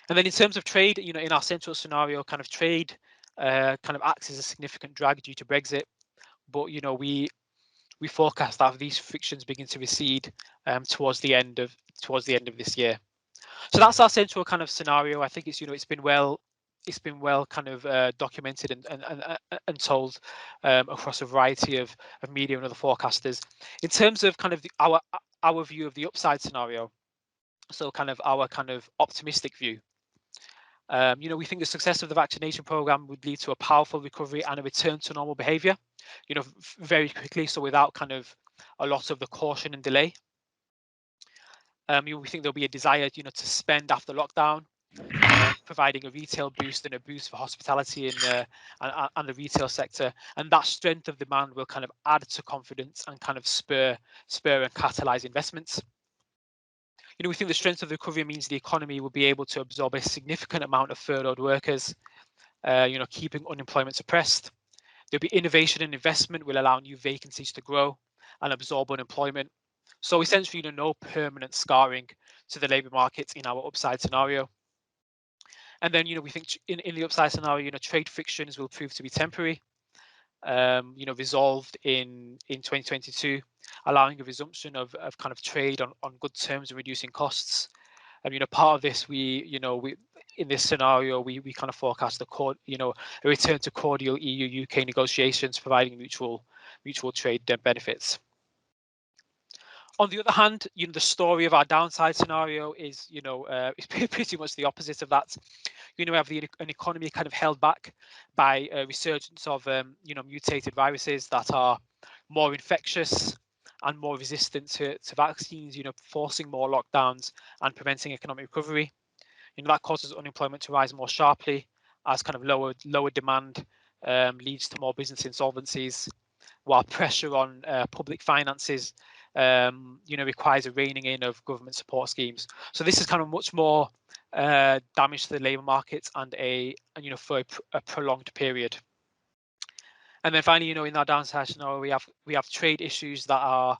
And then in terms of trade, in our central scenario, kind of trade kind of acts as a significant drag due to Brexit, but we forecast that these frictions begin to recede towards the end of this year. So that's our central kind of scenario. I think it's been well kind of documented and told across a variety of media and other forecasters. In terms of kind of our view of the upside scenario, so kind of our kind of optimistic view. We think the success of the vaccination program would lead to a powerful recovery and a return to normal behavior, very quickly, so without kind of a lot of the caution and delay. We think there'll be a desire, to spend after lockdown, providing a retail boost and a boost for hospitality and the retail sector, and that strength of demand will kind of add to confidence and kind of spur and catalyze investments. We think the strength of the recovery means the economy will be able to absorb a significant amount of furloughed workers, keeping unemployment suppressed. There'll be innovation and investment will allow new vacancies to grow and absorb unemployment. So essentially, no permanent scarring to the labour markets in our upside scenario. And then, we think in the upside scenario, trade frictions will prove to be temporary, resolved in 2022, allowing a resumption of kind of trade on good terms and reducing costs. And part of this, we in this scenario, we kind of forecast a return to cordial EU-UK negotiations, providing mutual trade benefits. On the other hand, the story of our downside scenario is, is pretty much the opposite of that. We have an economy kind of held back by a resurgence of, mutated viruses that are more infectious and more resistant to vaccines, forcing more lockdowns and preventing economic recovery. That causes unemployment to rise more sharply as kind of lower demand leads to more business insolvencies, while pressure on public finances requires a reining in of government support schemes. So this is kind of much more damage to the labour markets and for a prolonged period. And then finally, in our downside scenario, we have trade issues that are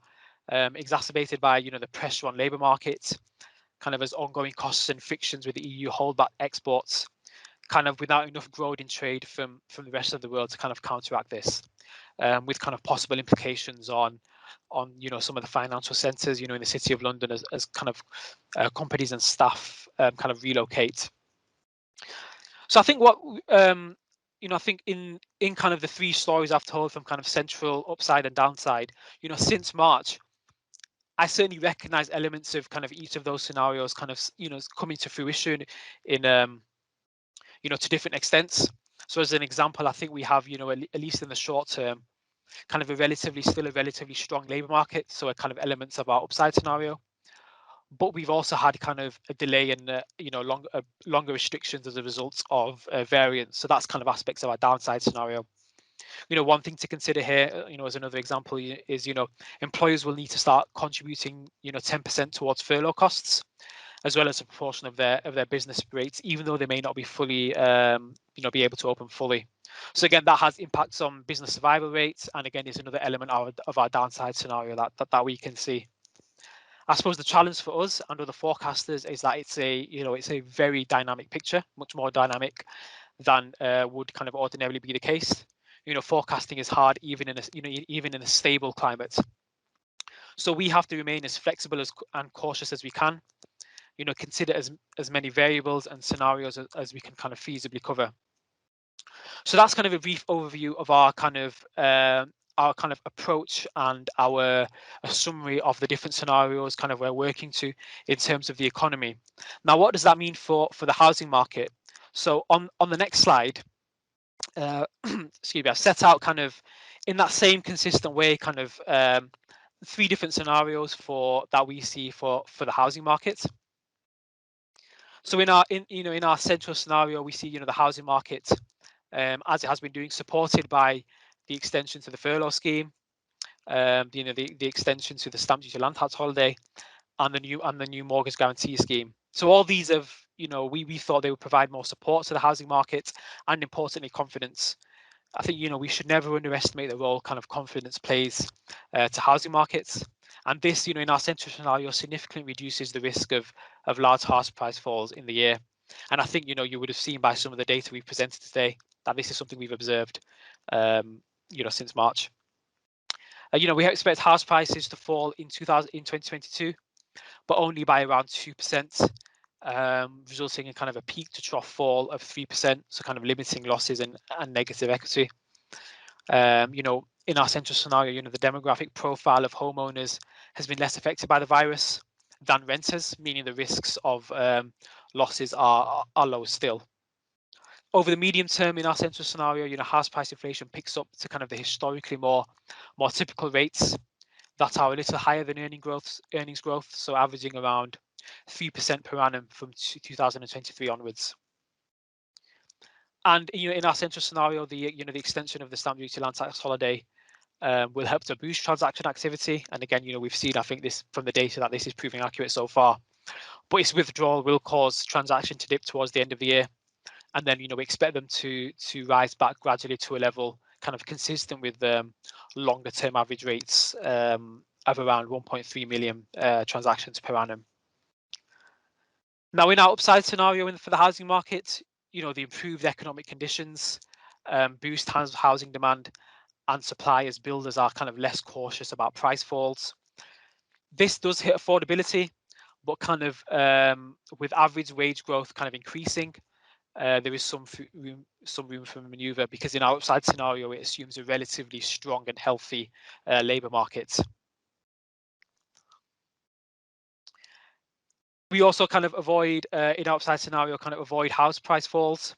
exacerbated by the pressure on labour markets, kind of as ongoing costs and frictions with the EU hold back exports, kind of without enough growth in trade from the rest of the world to kind of counteract this, with kind of possible implications on some of the financial centres, in the City of London as kind of companies and staff kind of relocate. So I think what I think in kind of the three stories I've told from kind of central, upside and downside, since March, I certainly recognise elements of kind of each of those scenarios kind of coming to fruition in to different extents. So as an example, I think we have at least in the short term kind of still a relatively strong labour market, so a kind of elements of our upside scenario. But we've also had kind of a delay in longer restrictions as a result of variants. So that's kind of aspects of our downside scenario. One thing to consider here, as another example, is employers will need to start contributing 10% towards furlough costs, as well as a proportion of their business rates, even though they may not be fully be able to open fully. So again, that has impacts on business survival rates, and again is another element of our downside scenario that we can see. I suppose the challenge for us and other forecasters is that it's a very dynamic picture, much more dynamic than would kind of ordinarily be the case. Forecasting is hard even in a stable climate. So we have to remain as flexible and cautious as we can. Consider as many variables and scenarios as we can kind of feasibly cover. So that's kind of a brief overview of our kind of kind of approach and a summary of the different scenarios kind of we're working to in terms of the economy. Now, what does that mean for the housing market? So on the next slide, excuse me, I've set out kind of in that same consistent way kind of 3 different scenarios that we see for the housing market. So in our central scenario, we see the housing market as it has been doing, supported by the extension to the furlough scheme, the extension to the stamp duty land tax holiday, and the new mortgage guarantee scheme. So all these have, we thought they would provide more support to the housing market and, importantly, confidence. I think we should never underestimate the role kind of confidence plays to housing markets, and this in our central scenario significantly reduces the risk of large house price falls in the year. And I think you would have seen by some of the data we've presented today that this is something we've observed since March. We expect house prices to fall in 2022, but only by around 2%, resulting in kind of a peak to trough fall of 3%, so kind of limiting losses and negative equity. In our central scenario, the demographic profile of homeowners has been less affected by the virus than renters, meaning the risks of losses are low still. Over the medium term, in our central scenario, house price inflation picks up to kind of the historically more typical rates that are a little higher than earnings growth, so averaging around 3% per annum from 2023 onwards. And in our central scenario, the extension of the stamp duty land tax holiday will help to boost transaction activity. And again, we've seen, I think, this from the data that this is proving accurate so far. But its withdrawal will cause transaction to dip towards the end of the year, and then we expect them to rise back gradually to a level kind of consistent with longer term average rates of around 1.3 million transactions per annum. Now, in our upside scenario for the housing market, the improved economic conditions boost housing demand and supply as builders are kind of less cautious about price falls. This does hit affordability, but kind of with average wage growth kind of increasing, there is some room for maneuver, because in our upside scenario, it assumes a relatively strong and healthy labour market. We also kind of avoid, in our upside scenario, kind of avoid house price falls,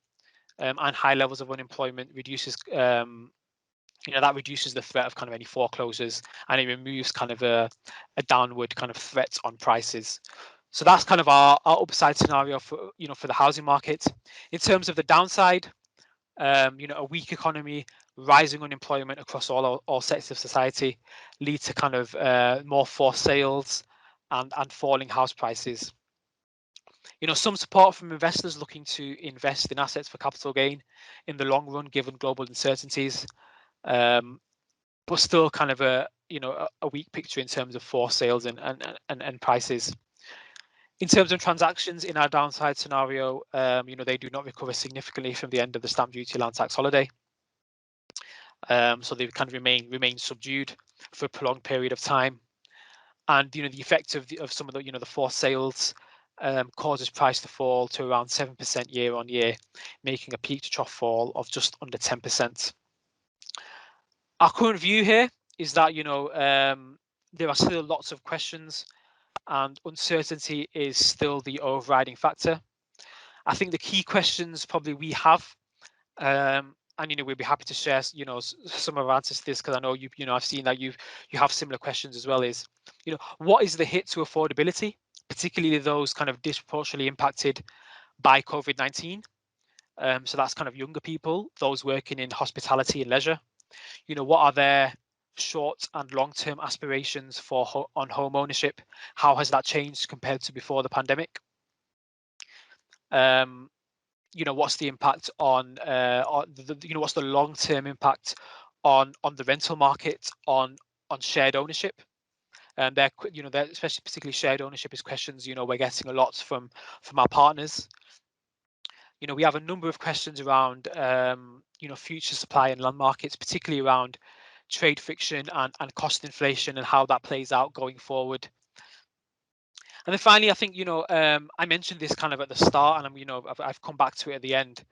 and high levels of unemployment reduces, that reduces the threat of kind of any foreclosures, and it removes kind of a downward kind of threat on prices. So that's kind of our upside scenario for for the housing market. In terms of the downside, a weak economy, rising unemployment across all sectors of society lead to kind of more forced sales and falling house prices. Some support from investors looking to invest in assets for capital gain in the long run, given global uncertainties, but still kind of a weak picture in terms of forced sales and prices. In terms of transactions in our downside scenario, they do not recover significantly from the end of the stamp duty land tax holiday. So they kind of remain subdued for a prolonged period of time. And the effect of some of the the forced sales causes price to fall to around 7% year on year, making a peak to trough fall of just under 10%. Our current view here is that there are still lots of questions, and uncertainty is still the overriding factor. I think the key questions probably we have, and we'd be happy to share some of our answers to this, because I know I've seen that you have similar questions as well, is what is the hit to affordability, particularly those kind of disproportionately impacted by COVID-19. So that's kind of younger people, those working in hospitality and leisure. What are their short and long-term aspirations on home ownership? How has that changed compared to before the pandemic? What's the impact on what's the long-term impact on the rental market, on shared ownership? And they're especially particularly shared ownership is questions we're getting a lot from our partners. We have a number of questions around future supply and land markets, particularly around trade friction and cost inflation and how that plays out going forward. And then finally, I think I mentioned this kind of at the start, and I've come back to it at the end,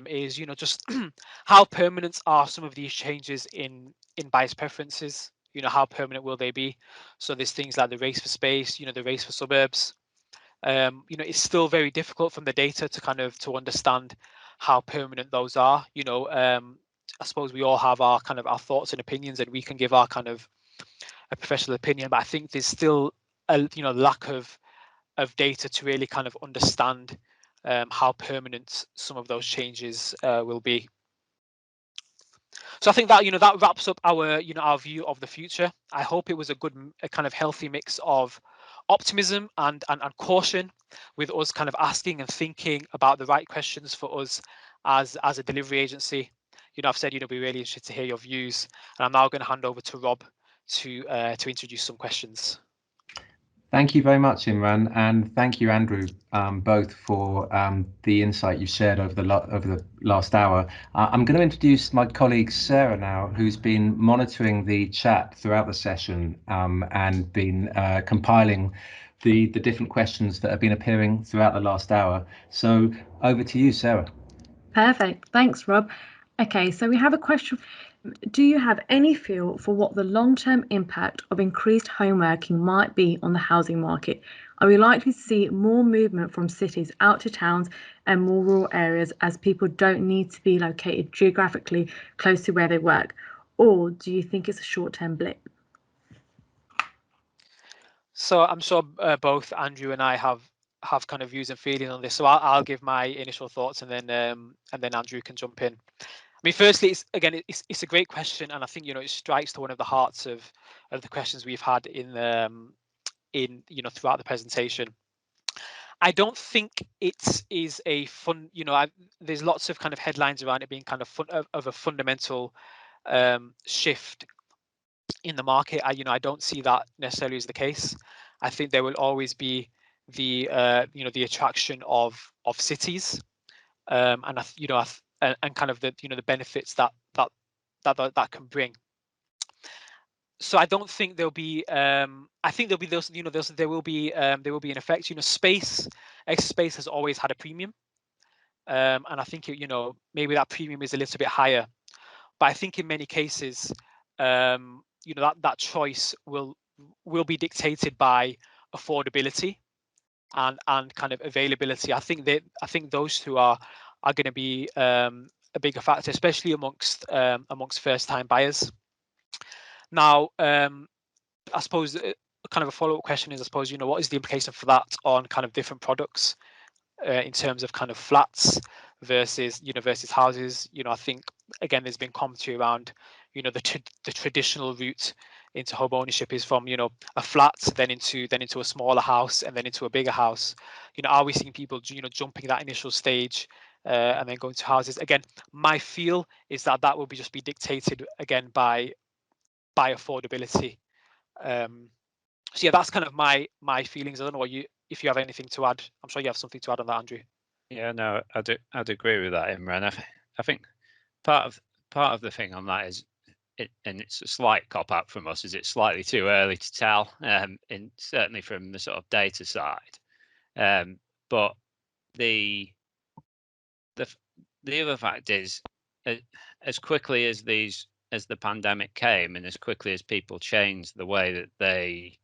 is just how permanent are some of these changes in in bias preferences. How permanent will they be? So there's things like the race for space, the race for suburbs. It's still very difficult from the data to understand how permanent those are. I suppose we all have our our thoughts and opinions, and we can give our a professional opinion, but I think there's still a lack of data to really understand how permanent some of those changes will be. So I think that that wraps up our our view of the future. I hope it was a healthy mix of optimism and caution, with us asking and thinking about the right questions for us as a delivery agency. I've said we're really interested to hear your views, and I'm now going to hand over to Rob to introduce some questions. Thank you very much, Imran, and thank you, Andrew, both for the insight you shared over the last hour. I'm going to introduce my colleague Sarah now, who's been monitoring the chat throughout the session and been compiling the different questions that have been appearing throughout the last hour. So over to you, Sarah. Perfect. Thanks, Rob. Okay, so we have a question. Do you have any feel for what the long-term impact of increased home working might be on the housing market? Are we likely to see more movement from cities out to towns and more rural areas as people don't need to be located geographically close to where they work? Or do you think it's a short-term blip? So I'm sure both Andrew and I have views and feelings on this. So I'll give my initial thoughts, and then Andrew can jump in. I mean, firstly, it's a great question, and I think it strikes to one of the hearts of the questions we've had in throughout the presentation. I don't think it is a fun. There's lots of headlines around it being of a fundamental shift in the market. I don't see that necessarily as the case. I think there will always be the the attraction of cities, and and the benefits that can bring. So I don't think there'll be. I think there'll be those. There will be an effect. Space has always had a premium, and I think maybe that premium is a little bit higher. But I think in many cases, that choice will be dictated by affordability and availability. I think those two are going to be a bigger factor, especially amongst first-time buyers. Now, I suppose a follow-up question is, I suppose, what is the implication for that on different products in terms of flats versus versus houses? I think again there's been commentary around the traditional route into home ownership is from a flat, then into a smaller house, and then into a bigger house. Are we seeing people jumping that initial stage and then going to houses? Again, my feel is that will just be dictated again by affordability. So yeah, that's my feelings. I don't know if you have anything to add. I'm sure you have something to add on that, Andrew. Yeah, no, I'd agree with that, Imran. I think part of the thing on that is, and it's a slight cop out from us, is it's slightly too early to tell, certainly from the sort of data side. But the other fact is, as quickly as the pandemic came, and as quickly as people changed the way that they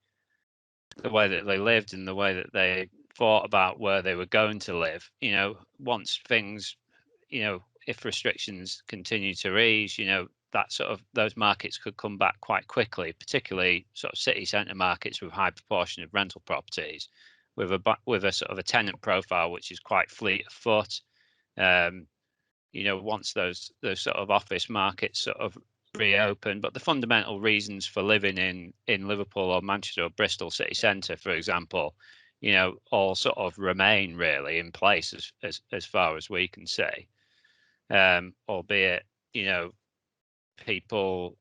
lived and the way that they thought about where they were going to live, once things, if restrictions continue to ease, that those markets could come back quite quickly, particularly sort of city centre markets with high proportion of rental properties, with a sort of a tenant profile which is quite fleet of foot. Once those sort of office markets sort of reopen, but the fundamental reasons for living in Liverpool or Manchester or Bristol city centre, for example, all sort of remain really in place as far as we can see, albeit people,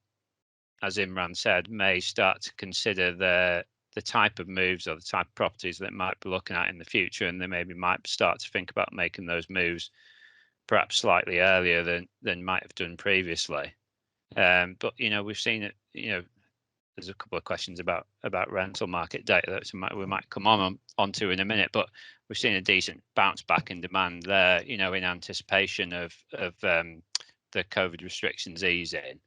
as Imran said, may start to consider the type of moves or the type of properties that might be looking at in the future, and they maybe might start to think about making those moves perhaps slightly earlier than might have done previously. But we've seen it. There's a couple of questions about rental market data that we might come onto in a minute. But we've seen a decent bounce back in demand there. In anticipation of the COVID restrictions easing.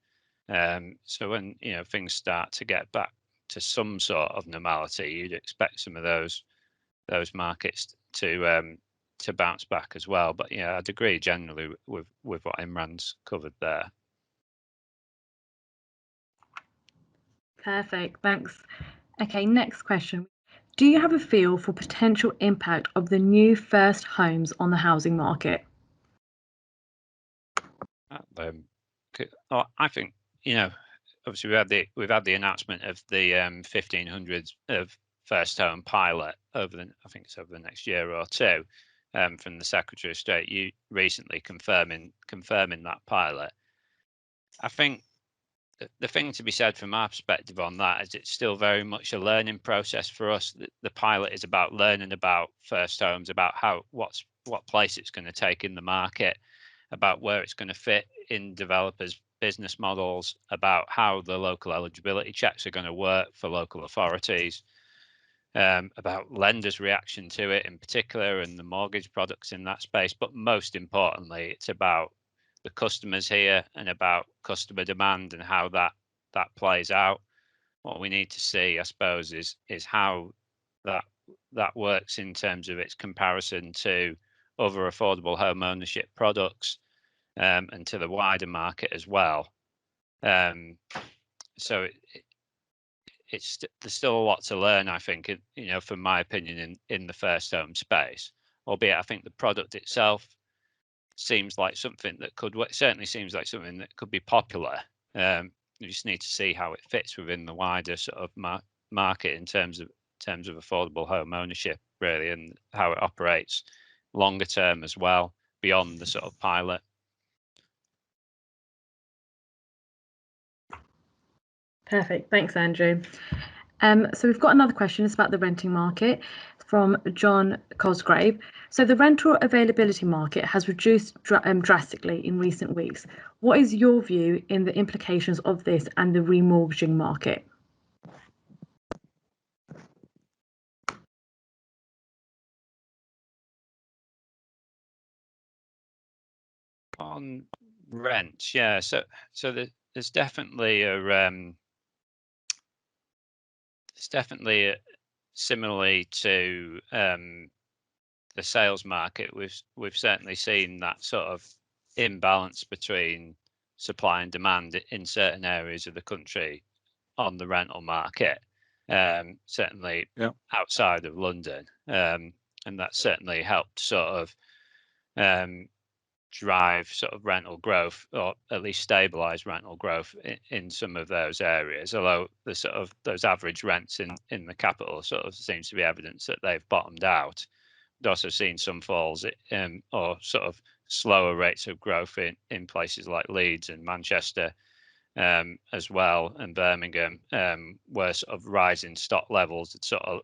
So when things start to get back to some sort of normality, you'd expect some of those markets to bounce back as well. But yeah, I'd agree generally with what Imran's covered there. Perfect, thanks. Okay, next question. Do you have a feel for potential impact of the new first homes on the housing market? I think obviously we've had the announcement of the 1,500 of first home pilot over the next year or two from the Secretary of State recently confirming that pilot. I think the thing to be said from our perspective on that is it's still very much a learning process for us. The pilot is about learning about first homes, about what place it's going to take in the market, about where it's going to fit in developers' business models, about how the local eligibility checks are going to work for local authorities, about lenders' reaction to it in particular and the mortgage products in that space. But most importantly, it's about the customers here and about customer demand and how that plays out. What we need to see, I suppose, is how that works in terms of its comparison to other affordable home ownership products and to the wider market as well. So there's still a lot to learn, I think, from my opinion, in the first home space. Albeit, I think the product itself seems like something that certainly seems like something that could be popular. You just need to see how it fits within the wider sort of market in terms of affordable home ownership, really, and how it operates longer term as well, beyond the sort of pilot. Perfect, thanks, Andrew. So we've got another question. It's about the renting market from John Cosgrave. So the rental availability market has reduced drastically in recent weeks. What is your view in the implications of this and the remortgaging market? On rents, yeah. So there's definitely similarly to the sales market, we've certainly seen that sort of imbalance between supply and demand in certain areas of the country on the rental market, certainly outside of London, and that certainly helped sort of drive sort of rental growth, or at least stabilize rental growth in some of those areas, although the sort of those average rents in the capital sort of seems to be evidence that they've bottomed out. We've also seen some falls or sort of slower rates of growth in places like Leeds and Manchester as well, and Birmingham, where sort of rising stock levels had sort of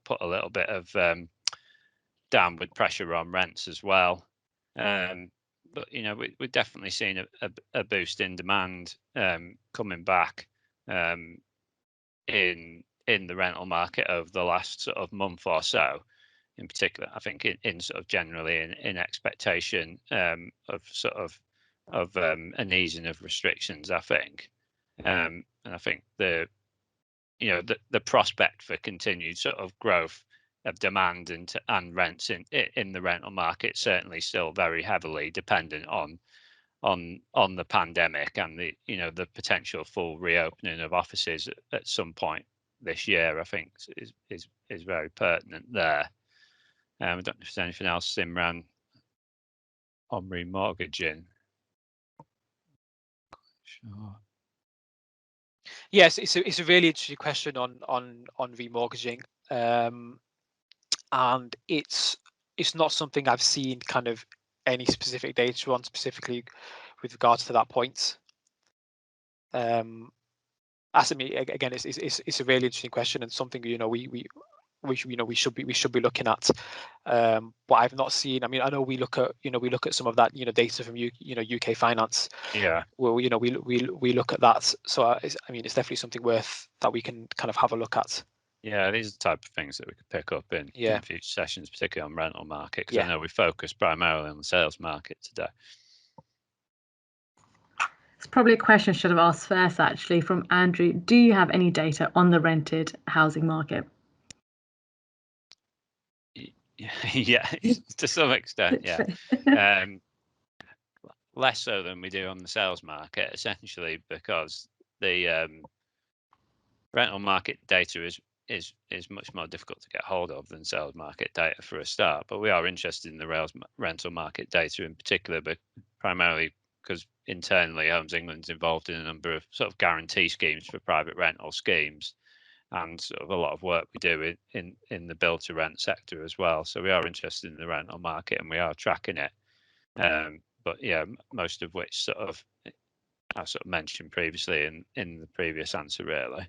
put a little bit of downward pressure on rents as well. But we've definitely seen a boost in demand coming back in the rental market over the last sort of month or so. In particular, I think in sort of generally in expectation of sort of an easing of restrictions, I think, and I think the prospect for continued sort of growth of demand and rents in the rental market certainly still very heavily dependent on the pandemic and the potential full reopening of offices at some point this year. I think is very pertinent there. I don't know if there's anything else, Imran, on remortgaging. Sure. Yes, it's a really interesting question on remortgaging, and it's not something I've seen kind of any specific data on specifically with regards to that point. As me again, it's a really interesting question and something we should be looking at. But I've not seen. I mean, I know we look at some of that data from UK Finance. Yeah. Well, we look at that. So I mean, it's definitely something worth that we can kind of have a look at. Yeah, these are the type of things that we could pick up in future sessions, particularly on rental market, because I know we focus primarily on the sales market today. Probably a question I should have asked first, actually, from Andrew. Do you have any data on the rented housing market? Yeah, to some extent, yeah. Less so than we do on the sales market, essentially because the rental market data is much more difficult to get hold of than sales market data for a start. But we are interested in the rental market data in particular, but primarily because internally Homes England's involved in a number of sort of guarantee schemes for private rental schemes, and sort of a lot of work we do in the build to rent sector as well. So we are interested in the rental market and we are tracking it. But yeah, most of which sort of I sort of mentioned previously in the previous answer, really.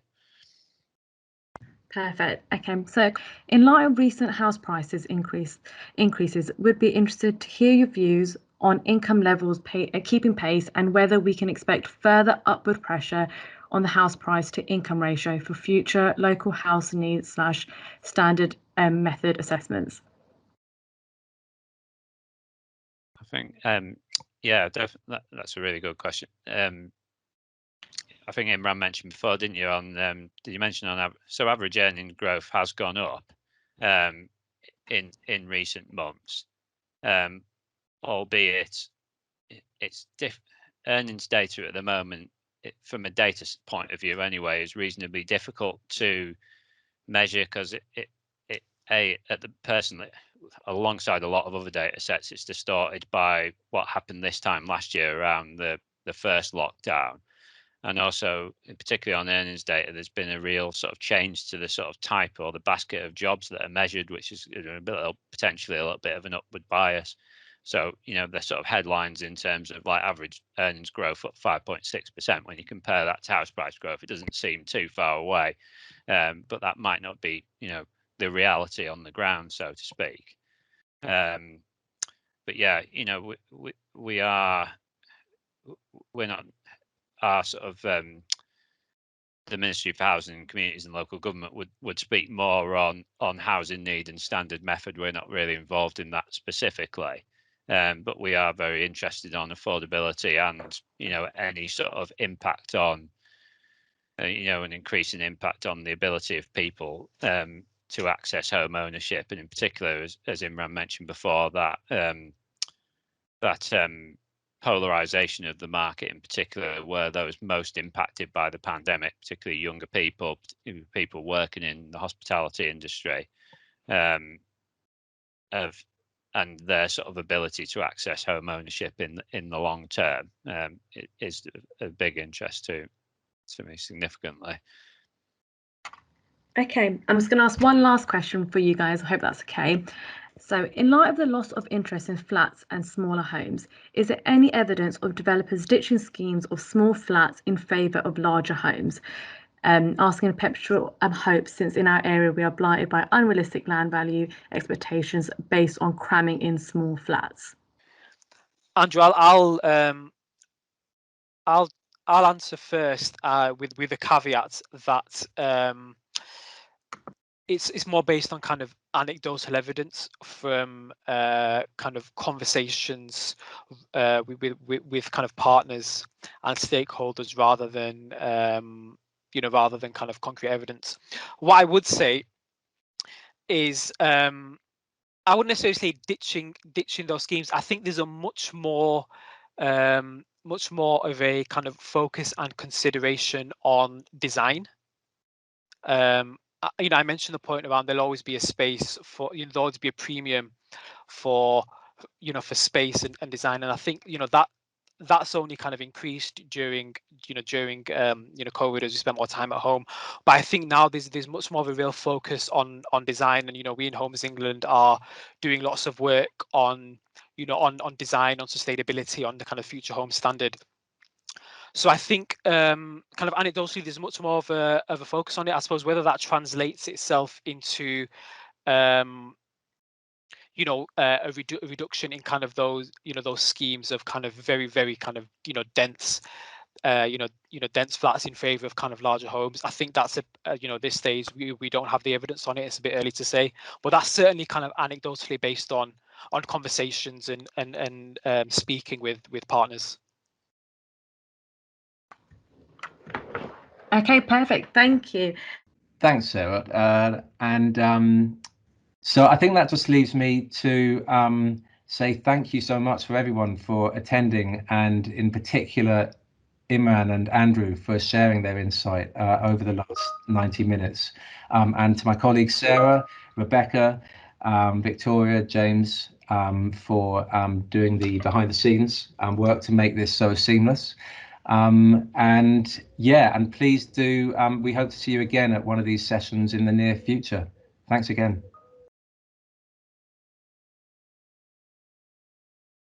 Perfect. Okay, so in light of recent house prices increases, we'd be interested to hear your views on income levels keeping pace and whether we can expect further upward pressure on the house price to income ratio for future local house needs / standard method assessments. I think, yeah, definitely that's a really good question. I think Imran mentioned before, didn't you? Did you mention on so average earnings growth has gone up in recent months, albeit it's earnings data at the moment, from a data point of view anyway, is reasonably difficult to measure because personally, alongside a lot of other data sets, it's distorted by what happened this time last year around the first lockdown. And also, particularly on earnings data, there's been a real sort of change to the sort of type or the basket of jobs that are measured, which is potentially a little bit of an upward bias. So, you know, the sort of headlines in terms of like average earnings growth up 5.6%, when you compare that to house price growth, it doesn't seem too far away. But that might not be, you know, the reality on the ground, so to speak. But yeah, you know, we're not. Our sort of the Ministry for Housing, Communities and Local Government would speak more on housing need and standard method. We're not really involved in that specifically, but we are very interested on affordability and, you know, any sort of impact on, you know, an increasing impact on the ability of people to access home ownership, and in particular, as Imran mentioned before, that polarization of the market, in particular, were those most impacted by the pandemic, particularly younger people working in the hospitality industry, and their sort of ability to access home ownership in the long term is a big interest to me significantly. Okay, I'm just going to ask one last question for you guys. I hope that's okay. So, in light of the loss of interest in flats and smaller homes, is there any evidence of developers ditching schemes of small flats in favour of larger homes? Asking perpetual hope, since in our area we are blighted by unrealistic land value expectations based on cramming in small flats. Andrew, I'll answer first with a caveat that it's more based on kind of anecdotal evidence from kind of conversations with kind of partners and stakeholders rather than kind of concrete evidence. What I would say is I wouldn't necessarily say ditching those schemes. I think there's a much more of a kind of focus and consideration on design. You know, I mentioned the point around there'll always be a space for, you know, there'll always be a premium for, you know, for space and design, and I think, you know, that's only kind of increased during COVID, as we spent more time at home. But I think now there's much more of a real focus on design, and, you know, we in Homes England are doing lots of work on, you know, on design, on sustainability, on the kind of future home standard. So I think kind of anecdotally, there's much more of a focus on it. I suppose whether that translates itself into you know, a reduction in kind of those, you know, those schemes of kind of very kind of, you know, dense dense flats in favour of kind of larger homes. I think that's you know, this stage we don't have the evidence on it. It's a bit early to say, but that's certainly kind of anecdotally based on conversations and speaking with partners. Okay, perfect. Thank you. Thanks, Sarah. So I think that just leaves me to say thank you so much for everyone for attending, and in particular Imran and Andrew for sharing their insight over the last 90 minutes. And to my colleagues Sarah, Rebecca, Victoria, James, for doing the behind the scenes work to make this so seamless. And please do, we hope to see you again at one of these sessions in the near future. Thanks again.